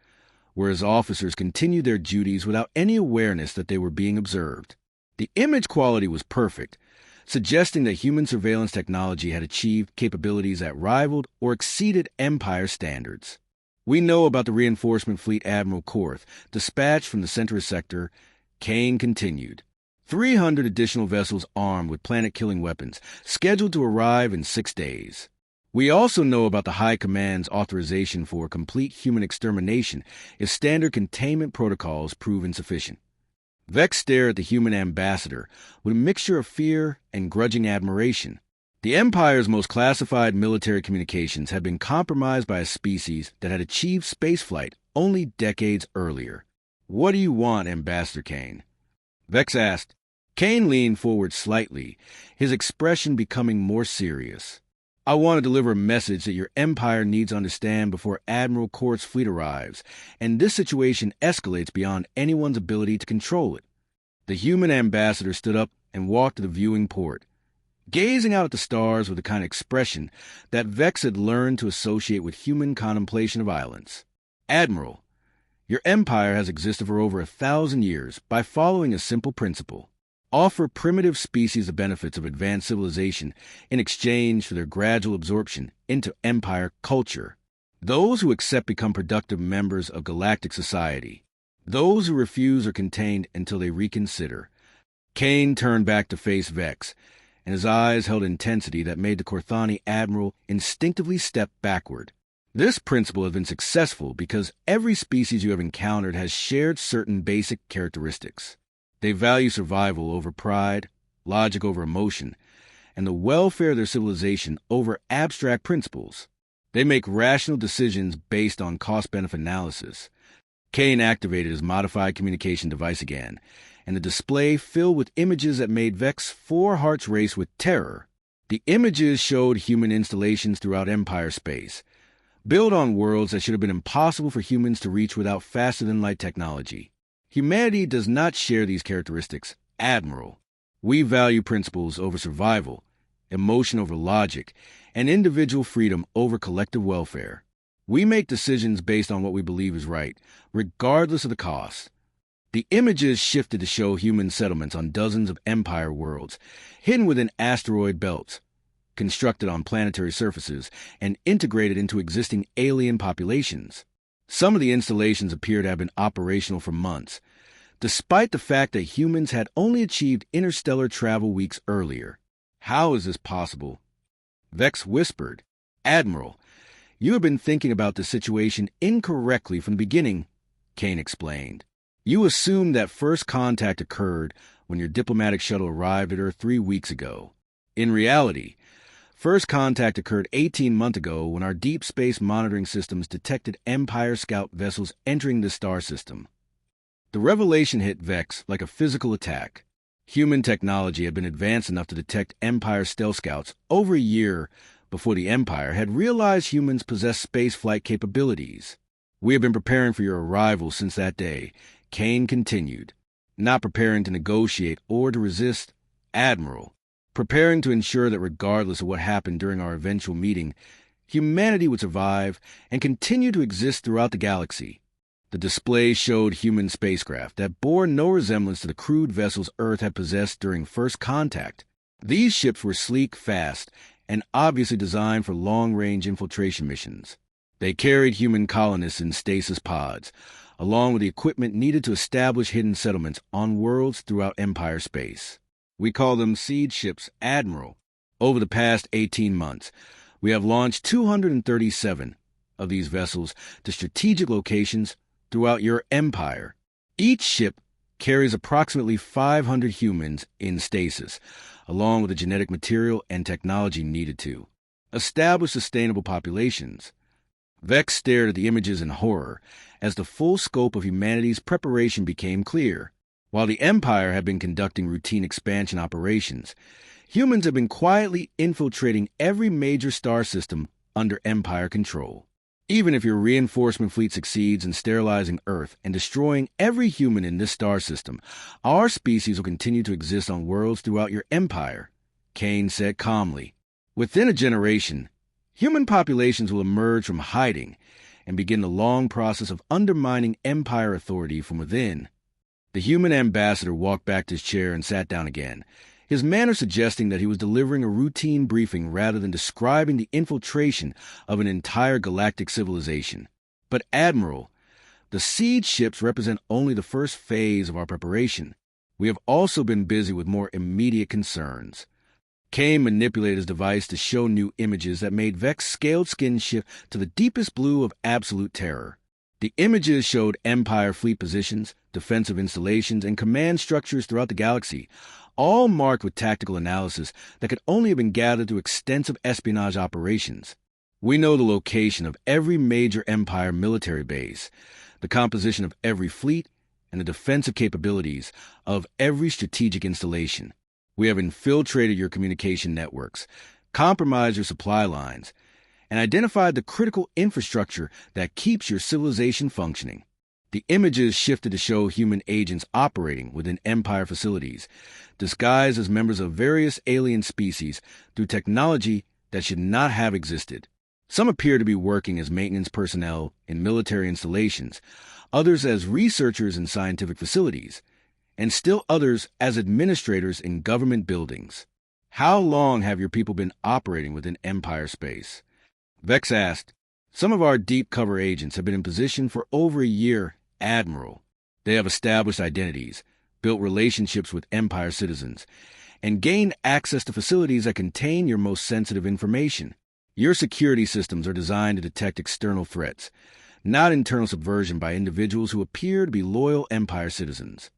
where his officers continued their duties without any awareness that they were being observed. The image quality was perfect, suggesting that human surveillance technology had achieved capabilities that rivaled or exceeded Empire standards. "We know about the reinforcement fleet Admiral Korth, dispatched from the Centaurus sector," Kane continued. 300 additional vessels armed with planet-killing weapons, scheduled to arrive in 6 days. We also know about the High Command's authorization for complete human extermination if standard containment protocols prove insufficient. Vex stared at the human ambassador with a mixture of fear and grudging admiration. The Empire's most classified military communications had been compromised by a species that had achieved spaceflight only decades earlier. "What do you want, Ambassador Kane?" Vex asked. Kane leaned forward slightly, his expression becoming more serious. "I want to deliver a message that your Empire needs to understand before Admiral Court's fleet arrives, and this situation escalates beyond anyone's ability to control it." The human ambassador stood up and walked to the viewing port, gazing out at the stars with the kind of expression that Vex had learned to associate with human contemplation of violence. "Admiral, your empire has existed for over 1,000 years by following a simple principle. Offer primitive species the benefits of advanced civilization in exchange for their gradual absorption into empire culture. Those who accept become productive members of galactic society. Those who refuse are contained until they reconsider." Kane turned back to face Vex, and his eyes held intensity that made the Corthani admiral instinctively step backward. "This principle has been successful because every species you have encountered has shared certain basic characteristics. They value survival over pride, logic over emotion, and the welfare of their civilization over abstract principles. They make rational decisions based on cost-benefit analysis." Kane activated his modified communication device again, and the display filled with images that made Vex's 4 hearts race with terror. The images showed human installations throughout Empire space, built on worlds that should have been impossible for humans to reach without faster-than-light technology. "Humanity does not share these characteristics, Admiral. We value principles over survival, emotion over logic, and individual freedom over collective welfare. We make decisions based on what we believe is right, regardless of the cost." The images shifted to show human settlements on dozens of Empire worlds, hidden within asteroid belts, constructed on planetary surfaces, and integrated into existing alien populations. Some of the installations appear to have been operational for months, despite the fact that humans had only achieved interstellar travel weeks earlier. "How is this possible?" Vex whispered. "Admiral, you have been thinking about the situation incorrectly from the beginning," Kane explained. "You assumed that first contact occurred when your diplomatic shuttle arrived at Earth 3 weeks ago. In reality, first contact occurred 18 months ago when our deep space monitoring systems detected Empire scout vessels entering the star system." The revelation hit Vex like a physical attack. Human technology had been advanced enough to detect Empire stealth scouts over a year before the Empire had realized humans possessed spaceflight capabilities. "We have been preparing for your arrival since that day," Kane continued. "Not preparing to negotiate or to resist, Admiral. Preparing to ensure that regardless of what happened during our eventual meeting, humanity would survive and continue to exist throughout the galaxy." The display showed human spacecraft that bore no resemblance to the crude vessels Earth had possessed during first contact. These ships were sleek, fast, and obviously designed for long-range infiltration missions. They carried human colonists in stasis pods, along with the equipment needed to establish hidden settlements on worlds throughout Empire space. "We call them seed ships, Admiral. Over the past 18 months, we have launched 237 of these vessels to strategic locations throughout your empire. Each ship carries approximately 500 humans in stasis, along with the genetic material and technology needed to establish sustainable populations." Vex stared at the images in horror as the full scope of humanity's preparation became clear. While the Empire had been conducting routine expansion operations, humans had been quietly infiltrating every major star system under Empire control. Even if your reinforcement fleet succeeds in sterilizing Earth and destroying every human in this star system, our species will continue to exist on worlds throughout your empire, Kane said calmly. Within a generation, human populations will emerge from hiding and begin the long process of undermining empire authority from within. The human ambassador walked back to his chair and sat down again, his manner suggesting that he was delivering a routine briefing rather than describing the infiltration of an entire galactic civilization. But, Admiral, the seed ships represent only the first phase of our preparation. We have also been busy with more immediate concerns. Kane manipulated his device to show new images that made Vex's scaled skin shift to the deepest blue of absolute terror. The images showed Empire fleet positions, defensive installations, and command structures throughout the galaxy, all marked with tactical analysis that could only have been gathered through extensive espionage operations. We know the location of every major Empire military base, the composition of every fleet, and the defensive capabilities of every strategic installation. We have infiltrated your communication networks, compromised your supply lines, and identified the critical infrastructure that keeps your civilization functioning. The images shifted to show human agents operating within Empire facilities, disguised as members of various alien species through technology that should not have existed. Some appear to be working as maintenance personnel in military installations, others as researchers in scientific facilities, and still others as administrators in government buildings. How long have your people been operating within Empire space? Vex asked. Some of our deep cover agents have been in position for over a year, Admiral. They have established identities, built relationships with Empire citizens, and gained access to facilities that contain your most sensitive information. Your security systems are designed to detect external threats, not internal subversion by individuals who appear to be loyal Empire citizens.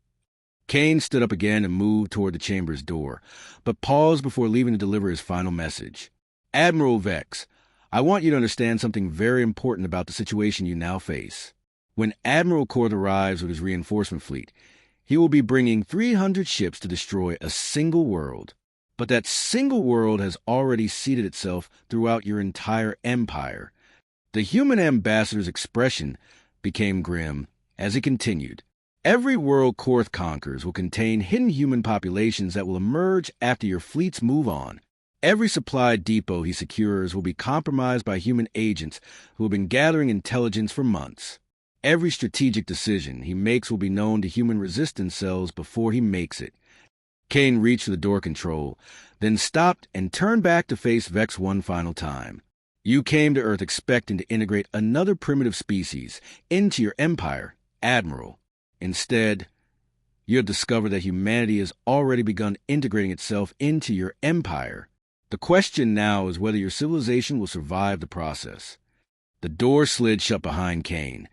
Kane stood up again and moved toward the chamber's door, but paused before leaving to deliver his final message. Admiral Vex, I want you to understand something very important about the situation you now face. When Admiral Kord arrives with his reinforcement fleet, he will be bringing 300 ships to destroy a single world. But that single world has already seeded itself throughout your entire empire. The human ambassador's expression became grim as he continued. Every world Korth conquers will contain hidden human populations that will emerge after your fleets move on. Every supply depot he secures will be compromised by human agents who have been gathering intelligence for months. Every strategic decision he makes will be known to human resistance cells before he makes it. Kane reached for the door control, then stopped and turned back to face Vex one final time. You came to Earth expecting to integrate another primitive species into your empire, Admiral. Instead, you have discovered that humanity has already begun integrating itself into your empire. The question now is whether your civilization will survive the process. The door slid shut behind Kane,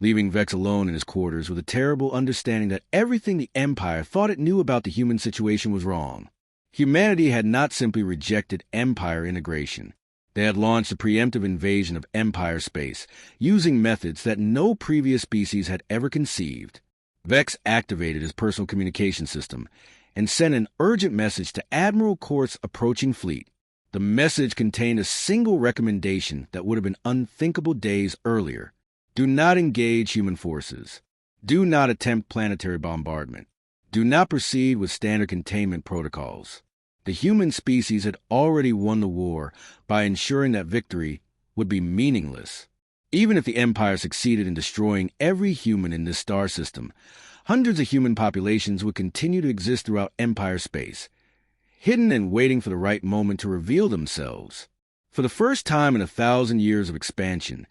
leaving Vex alone in his quarters with a terrible understanding that everything the Empire thought it knew about the human situation was wrong. Humanity had not simply rejected Empire integration. They had launched a preemptive invasion of Empire space, using methods that no previous species had ever conceived. Vex activated his personal communication system and sent an urgent message to Admiral Kord's approaching fleet. The message contained a single recommendation that would have been unthinkable days earlier. Do not engage human forces. Do not attempt planetary bombardment. Do not proceed with standard containment protocols. The human species had already won the war by ensuring that victory would be meaningless. Even if the Empire succeeded in destroying every human in this star system, hundreds of human populations would continue to exist throughout Empire space, hidden and waiting for the right moment to reveal themselves. For the first time in 1,000 years of expansion,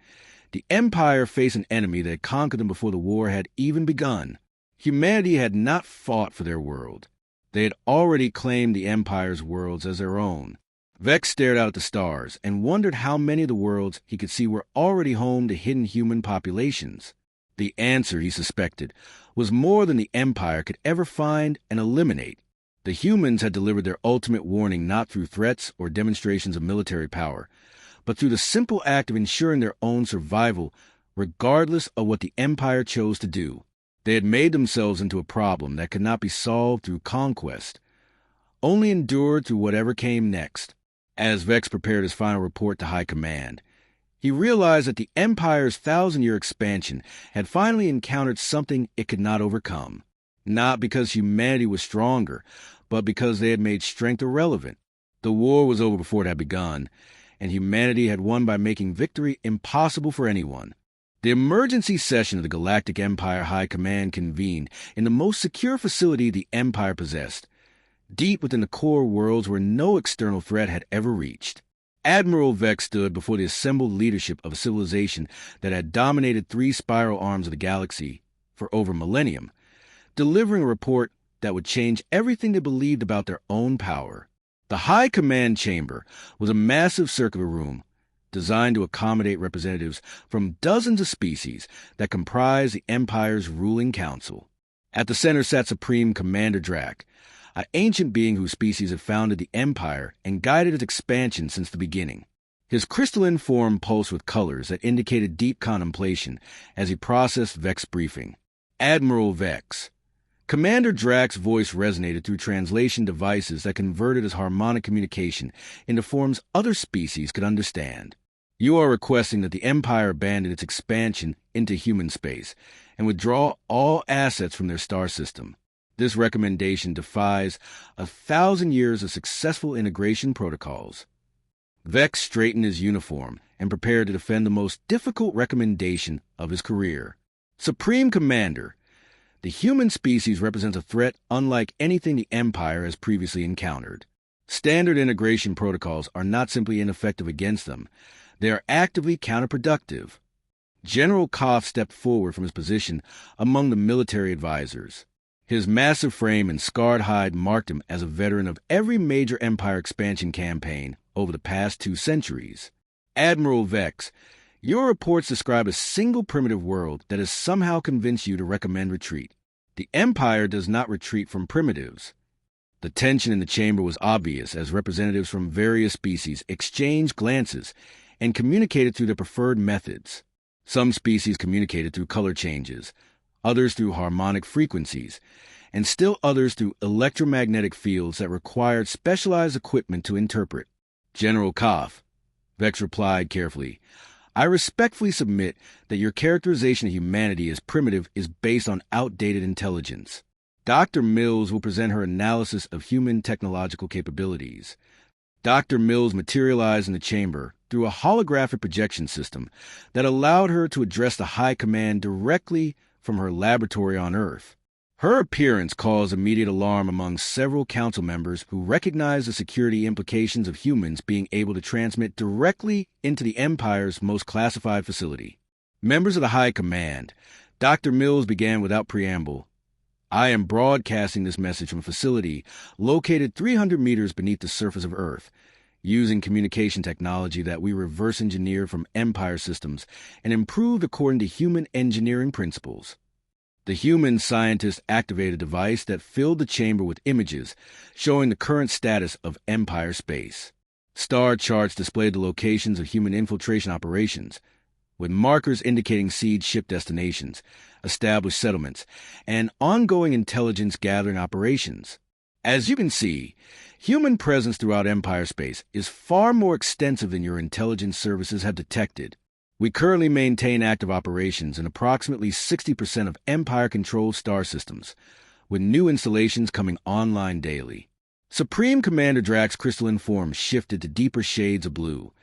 the Empire faced an enemy that had conquered them before the war had even begun. Humanity had not fought for their world. They had already claimed the Empire's worlds as their own. Vex stared out at the stars and wondered how many of the worlds he could see were already home to hidden human populations. The answer, he suspected, was more than the Empire could ever find and eliminate. The humans had delivered their ultimate warning not through threats or demonstrations of military power, but through the simple act of ensuring their own survival, regardless of what the Empire chose to do. They had made themselves into a problem that could not be solved through conquest, only endured through whatever came next. As Vex prepared his final report to High Command, he realized that the Empire's 1,000-year expansion had finally encountered something it could not overcome, not because humanity was stronger, but because they had made strength irrelevant. The war was over before it had begun, and humanity had won by making victory impossible for anyone. The emergency session of the Galactic Empire High Command convened in the most secure facility the Empire possessed, deep within the core worlds where no external threat had ever reached. Admiral Vex stood before the assembled leadership of a civilization that had dominated 3 spiral arms of the galaxy for over a millennium, delivering a report that would change everything they believed about their own power. The High Command Chamber was a massive circular room designed to accommodate representatives from dozens of species that comprise the Empire's ruling council. At the center sat Supreme Commander Drac, an ancient being whose species had founded the Empire and guided its expansion since the beginning. His crystalline form pulsed with colors that indicated deep contemplation as he processed Vex's briefing. Admiral Vex. Commander Drac's voice resonated through translation devices that converted his harmonic communication into forms other species could understand. You are requesting that the Empire abandon its expansion into human space and withdraw all assets from their star system. This recommendation defies 1,000 years of successful integration protocols. Vex straightened his uniform and prepared to defend the most difficult recommendation of his career. Supreme Commander, the human species represents a threat unlike anything the Empire has previously encountered. Standard integration protocols are not simply ineffective against them, they are actively counterproductive. General Koff stepped forward from his position among the military advisors. His massive frame and scarred hide marked him as a veteran of every major Empire expansion campaign over the past 2 centuries. Admiral Vex, your reports describe a single primitive world that has somehow convinced you to recommend retreat. The Empire does not retreat from primitives. The tension in the chamber was obvious as representatives from various species exchanged glances and communicated through their preferred methods. Some species communicated through color changes, others through harmonic frequencies, and still others through electromagnetic fields that required specialized equipment to interpret. General Koff, Vex replied carefully, I respectfully submit that your characterization of humanity as primitive is based on outdated intelligence. Dr. Mills will present her analysis of human technological capabilities. Dr. Mills materialized in the chamber through a holographic projection system that allowed her to address the High Command directly from her laboratory on Earth. Her appearance caused immediate alarm among several council members who recognized the security implications of humans being able to transmit directly into the Empire's most classified facility. Members of the High Command, Dr. Mills began without preamble. I am broadcasting this message from a facility located 300 meters beneath the surface of Earth, using communication technology that we reverse engineered from Empire systems and improved according to human engineering principles. The human scientists activated a device that filled the chamber with images showing the current status of Empire space. Star charts displayed the locations of human infiltration operations, with markers indicating seed ship destinations, established settlements, and ongoing intelligence gathering operations. As you can see, human presence throughout Empire space is far more extensive than your intelligence services have detected. We currently maintain active operations in approximately 60% of Empire-controlled star systems, with new installations coming online daily. Supreme Commander Drac's crystalline form shifted to deeper shades of blue,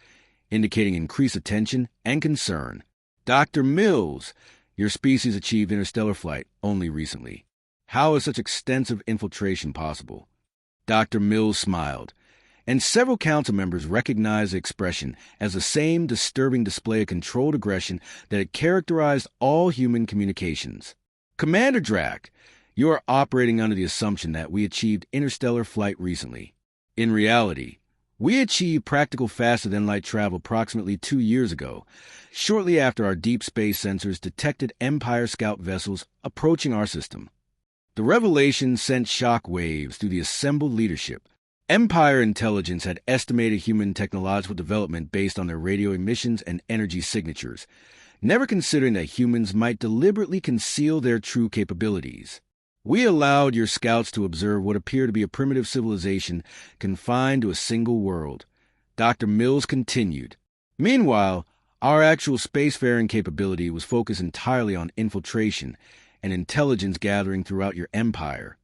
indicating increased attention and concern. Dr. Mills, your species achieved interstellar flight only recently. How is such extensive infiltration possible? Dr. Mills smiled, and several council members recognized the expression as the same disturbing display of controlled aggression that had characterized all human communications. Commander Drac, you are operating under the assumption that we achieved interstellar flight recently. In reality, we achieved practical faster-than-light travel approximately 2 years ago, shortly after our deep space sensors detected Empire scout vessels approaching our system. The revelation sent shock waves through the assembled leadership. Empire intelligence had estimated human technological development based on their radio emissions and energy signatures, never considering that humans might deliberately conceal their true capabilities. We allowed your scouts to observe what appeared to be a primitive civilization confined to a single world. Dr. Mills continued. Meanwhile, our actual spacefaring capability was focused entirely on infiltration and intelligence gathering throughout your empire.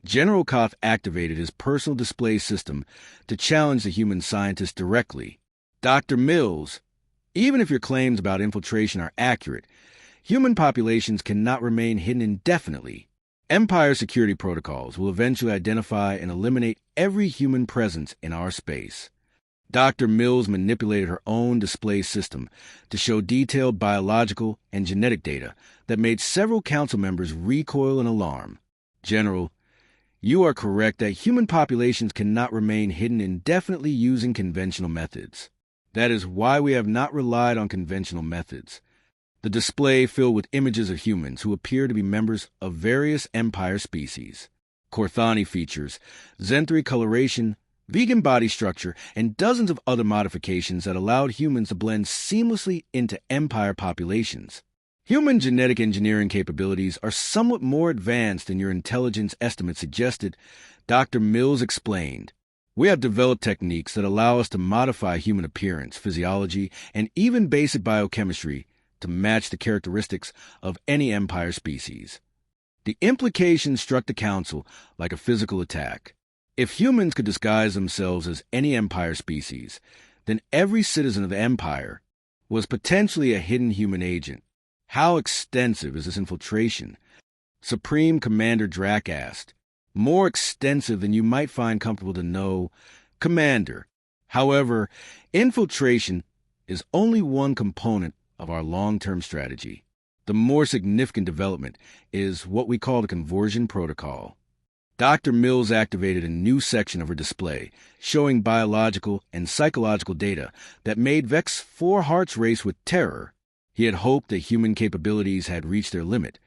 General Koth activated his personal display system to challenge the human scientists directly. Dr. Mills, even if your claims about infiltration are accurate, human populations cannot remain hidden indefinitely. Empire security protocols will eventually identify and eliminate every human presence in our space. Dr. Mills manipulated her own display system to show detailed biological and genetic data that made several council members recoil in alarm. General, You are correct that human populations cannot remain hidden indefinitely using conventional methods. That is why we have not relied on conventional methods. The display filled with images of humans who appear to be members of various Empire species. Corthani features, Zenthri coloration, vegan body structure, and dozens of other modifications that allowed humans to blend seamlessly into Empire populations. Human genetic engineering capabilities are somewhat more advanced than your intelligence estimate suggested, Dr. Mills explained. We have developed techniques that allow us to modify human appearance, physiology, and even basic biochemistry to match the characteristics of any Empire species. The implication struck the Council like a physical attack. If humans could disguise themselves as any Empire species, then every citizen of the Empire was potentially a hidden human agent. How extensive is this infiltration? Supreme Commander Drac asked. More extensive than you might find comfortable to know, Commander. However, infiltration is only one component of our long-term strategy. The more significant development is what we call the conversion protocol. Dr. Mills activated a new section of her display, showing biological and psychological data that made Vex's 4 hearts race with terror. He had hoped that human capabilities had reached their limit,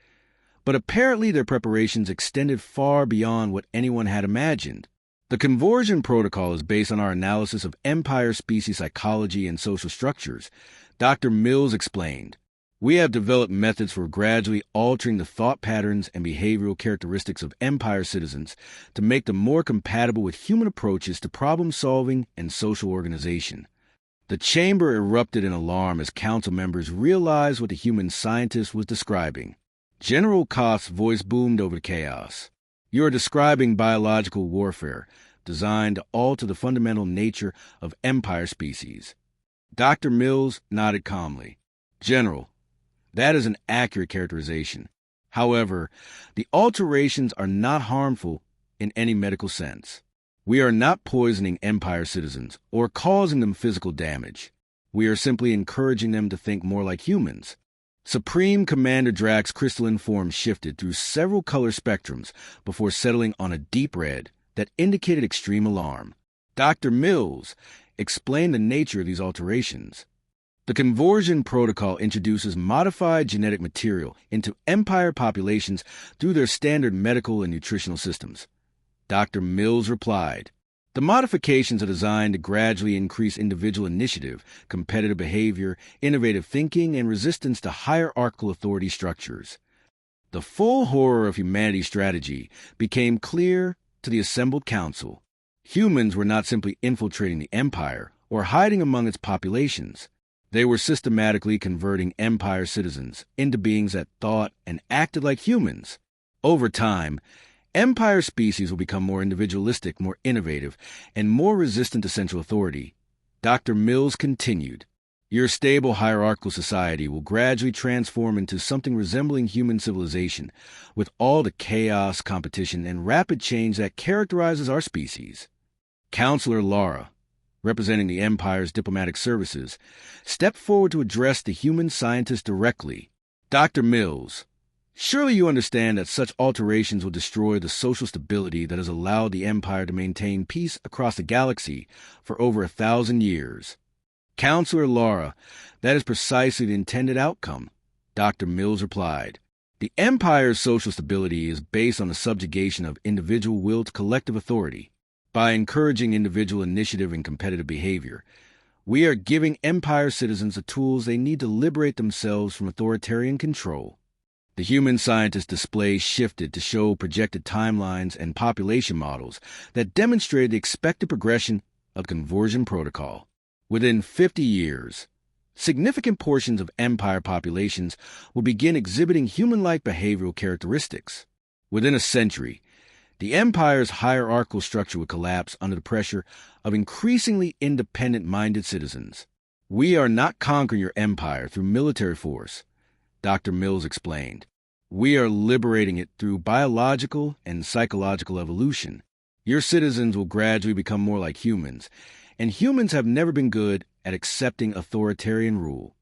but apparently their preparations extended far beyond what anyone had imagined. The conversion protocol is based on our analysis of Empire species psychology and social structures, Dr. Mills explained. We have developed methods for gradually altering the thought patterns and behavioral characteristics of Empire citizens to make them more compatible with human approaches to problem-solving and social organization. The chamber erupted in alarm as council members realized what the human scientist was describing. General Koth's voice boomed over the chaos. You are describing biological warfare, designed to alter the fundamental nature of Empire species. Dr. Mills nodded calmly. General, that is an accurate characterization. However, the alterations are not harmful in any medical sense. We are not poisoning Empire citizens or causing them physical damage. We are simply encouraging them to think more like humans. Supreme Commander Drax's crystalline form shifted through several color spectrums before settling on a deep red that indicated extreme alarm. Dr. Mills explained the nature of these alterations. The conversion protocol introduces modified genetic material into Empire populations through their standard medical and nutritional systems. Dr. Mills replied, the modifications are designed to gradually increase individual initiative, competitive behavior, innovative thinking, and resistance to hierarchical authority structures. The full horror of humanity's strategy became clear to the assembled council. Humans were not simply infiltrating the Empire or hiding among its populations. They were systematically converting Empire citizens into beings that thought and acted like humans. Over time, Empire species will become more individualistic, more innovative, and more resistant to central authority. Dr. Mills continued, your stable hierarchical society will gradually transform into something resembling human civilization, with all the chaos, competition, and rapid change that characterizes our species. Counselor Lara, representing the Empire's diplomatic services, stepped forward to address the human scientist directly. Dr. Mills, surely you understand that such alterations will destroy the social stability that has allowed the Empire to maintain peace across the galaxy for over 1,000 years. Counselor Lara, that is precisely the intended outcome, Dr. Mills replied. The Empire's social stability is based on the subjugation of individual will to collective authority. By encouraging individual initiative and competitive behavior, we are giving Empire citizens the tools they need to liberate themselves from authoritarian control. The human scientist display shifted to show projected timelines and population models that demonstrated the expected progression of the conversion protocol. Within 50 years, significant portions of Empire populations will begin exhibiting human-like behavioral characteristics. Within a century, the Empire's hierarchical structure would collapse under the pressure of increasingly independent-minded citizens. We are not conquering your empire through military force, Dr. Mills explained. We are liberating it through biological and psychological evolution. Your citizens will gradually become more like humans, and humans have never been good at accepting authoritarian rule.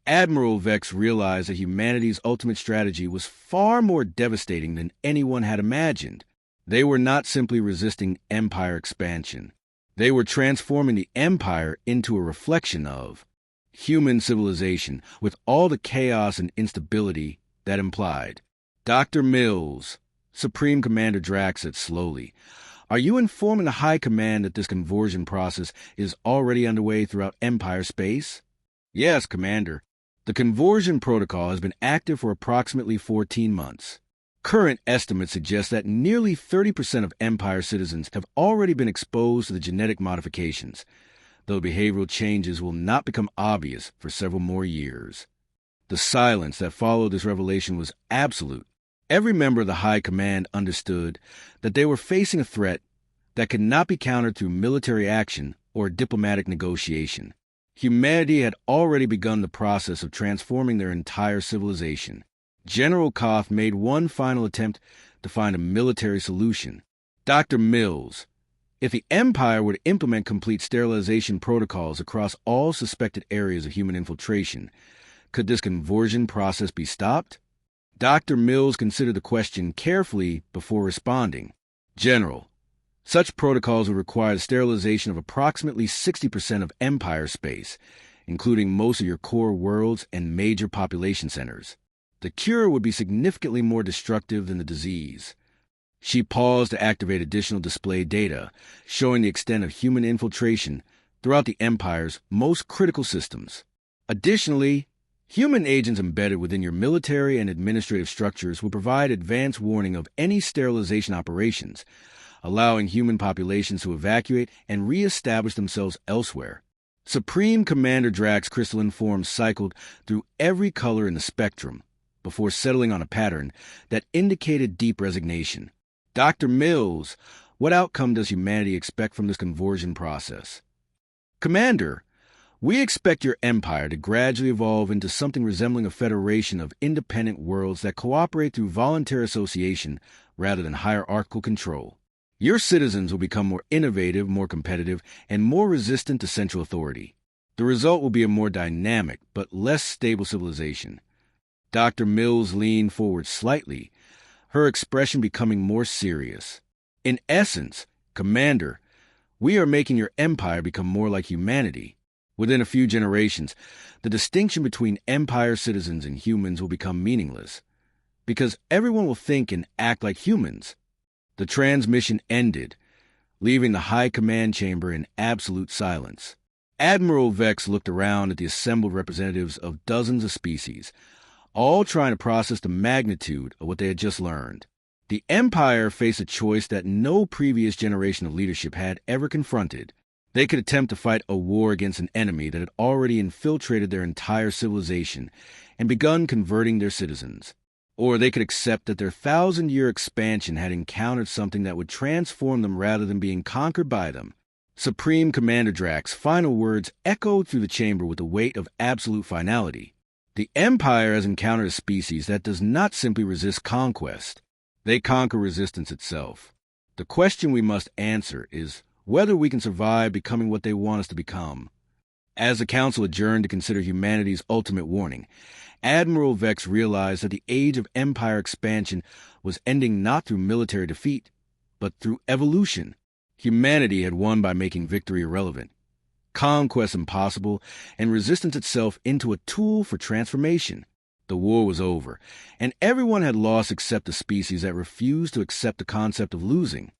Admiral Vex realized that humanity's ultimate strategy was far more devastating than anyone had imagined. They were not simply resisting empire expansion. They were transforming the empire into a reflection of human civilization with all the chaos and instability that implied. Dr. Mills, Supreme Commander Drax said slowly, "Are you informing the High Command that this conversion process is already underway throughout Empire space?" "Yes, Commander. The conversion protocol has been active for approximately 14 months. Current estimates suggest that nearly 30% of Empire citizens have already been exposed to the genetic modifications, though behavioral changes will not become obvious for several more years." The silence that followed this revelation was absolute. Every member of the High Command understood that they were facing a threat that could not be countered through military action or diplomatic negotiation. Humanity had already begun the process of transforming their entire civilization. General Koth made one final attempt to find a military solution. "Dr. Mills, if the Empire were to implement complete sterilization protocols across all suspected areas of human infiltration, could this conversion process be stopped?" Dr. Mills considered the question carefully before responding. "General, such protocols would require the sterilization of approximately 60% of Empire space, including most of your core worlds and major population centers. The cure would be significantly more destructive than the disease." She paused to activate additional display data, showing the extent of human infiltration throughout the Empire's most critical systems. "Additionally, human agents embedded within your military and administrative structures will provide advance warning of any sterilization operations, allowing human populations to evacuate and re-establish themselves elsewhere." Supreme Commander Drax's crystalline form cycled through every color in the spectrum before settling on a pattern that indicated deep resignation. "Dr. Mills, what outcome does humanity expect from this conversion process?" "Commander, we expect your empire to gradually evolve into something resembling a federation of independent worlds that cooperate through voluntary association rather than hierarchical control. Your citizens will become more innovative, more competitive, and more resistant to central authority. The result will be a more dynamic but less stable civilization." Dr. Mills leaned forward slightly, her expression becoming more serious. "In essence, Commander, we are making your empire become more like humanity. Within a few generations, the distinction between Empire citizens and humans will become meaningless, because everyone will think and act like humans." The transmission ended, leaving the High Command chamber in absolute silence. Admiral Vex looked around at the assembled representatives of dozens of species, all trying to process the magnitude of what they had just learned. The Empire faced a choice that no previous generation of leadership had ever confronted. They could attempt to fight a war against an enemy that had already infiltrated their entire civilization and begun converting their citizens. Or they could accept that their 1,000-year expansion had encountered something that would transform them rather than being conquered by them. Supreme Commander Drax's final words echoed through the chamber with the weight of absolute finality. "The Empire has encountered a species that does not simply resist conquest. They conquer resistance itself. The question we must answer is whether we can survive becoming what they want us to become." As the Council adjourned to consider humanity's ultimate warning, Admiral Vex realized that the age of Empire expansion was ending not through military defeat, but through evolution. Humanity had won by making victory irrelevant, conquest impossible, and resistance itself into a tool for transformation. The war was over, and everyone had lost except the species that refused to accept the concept of losing.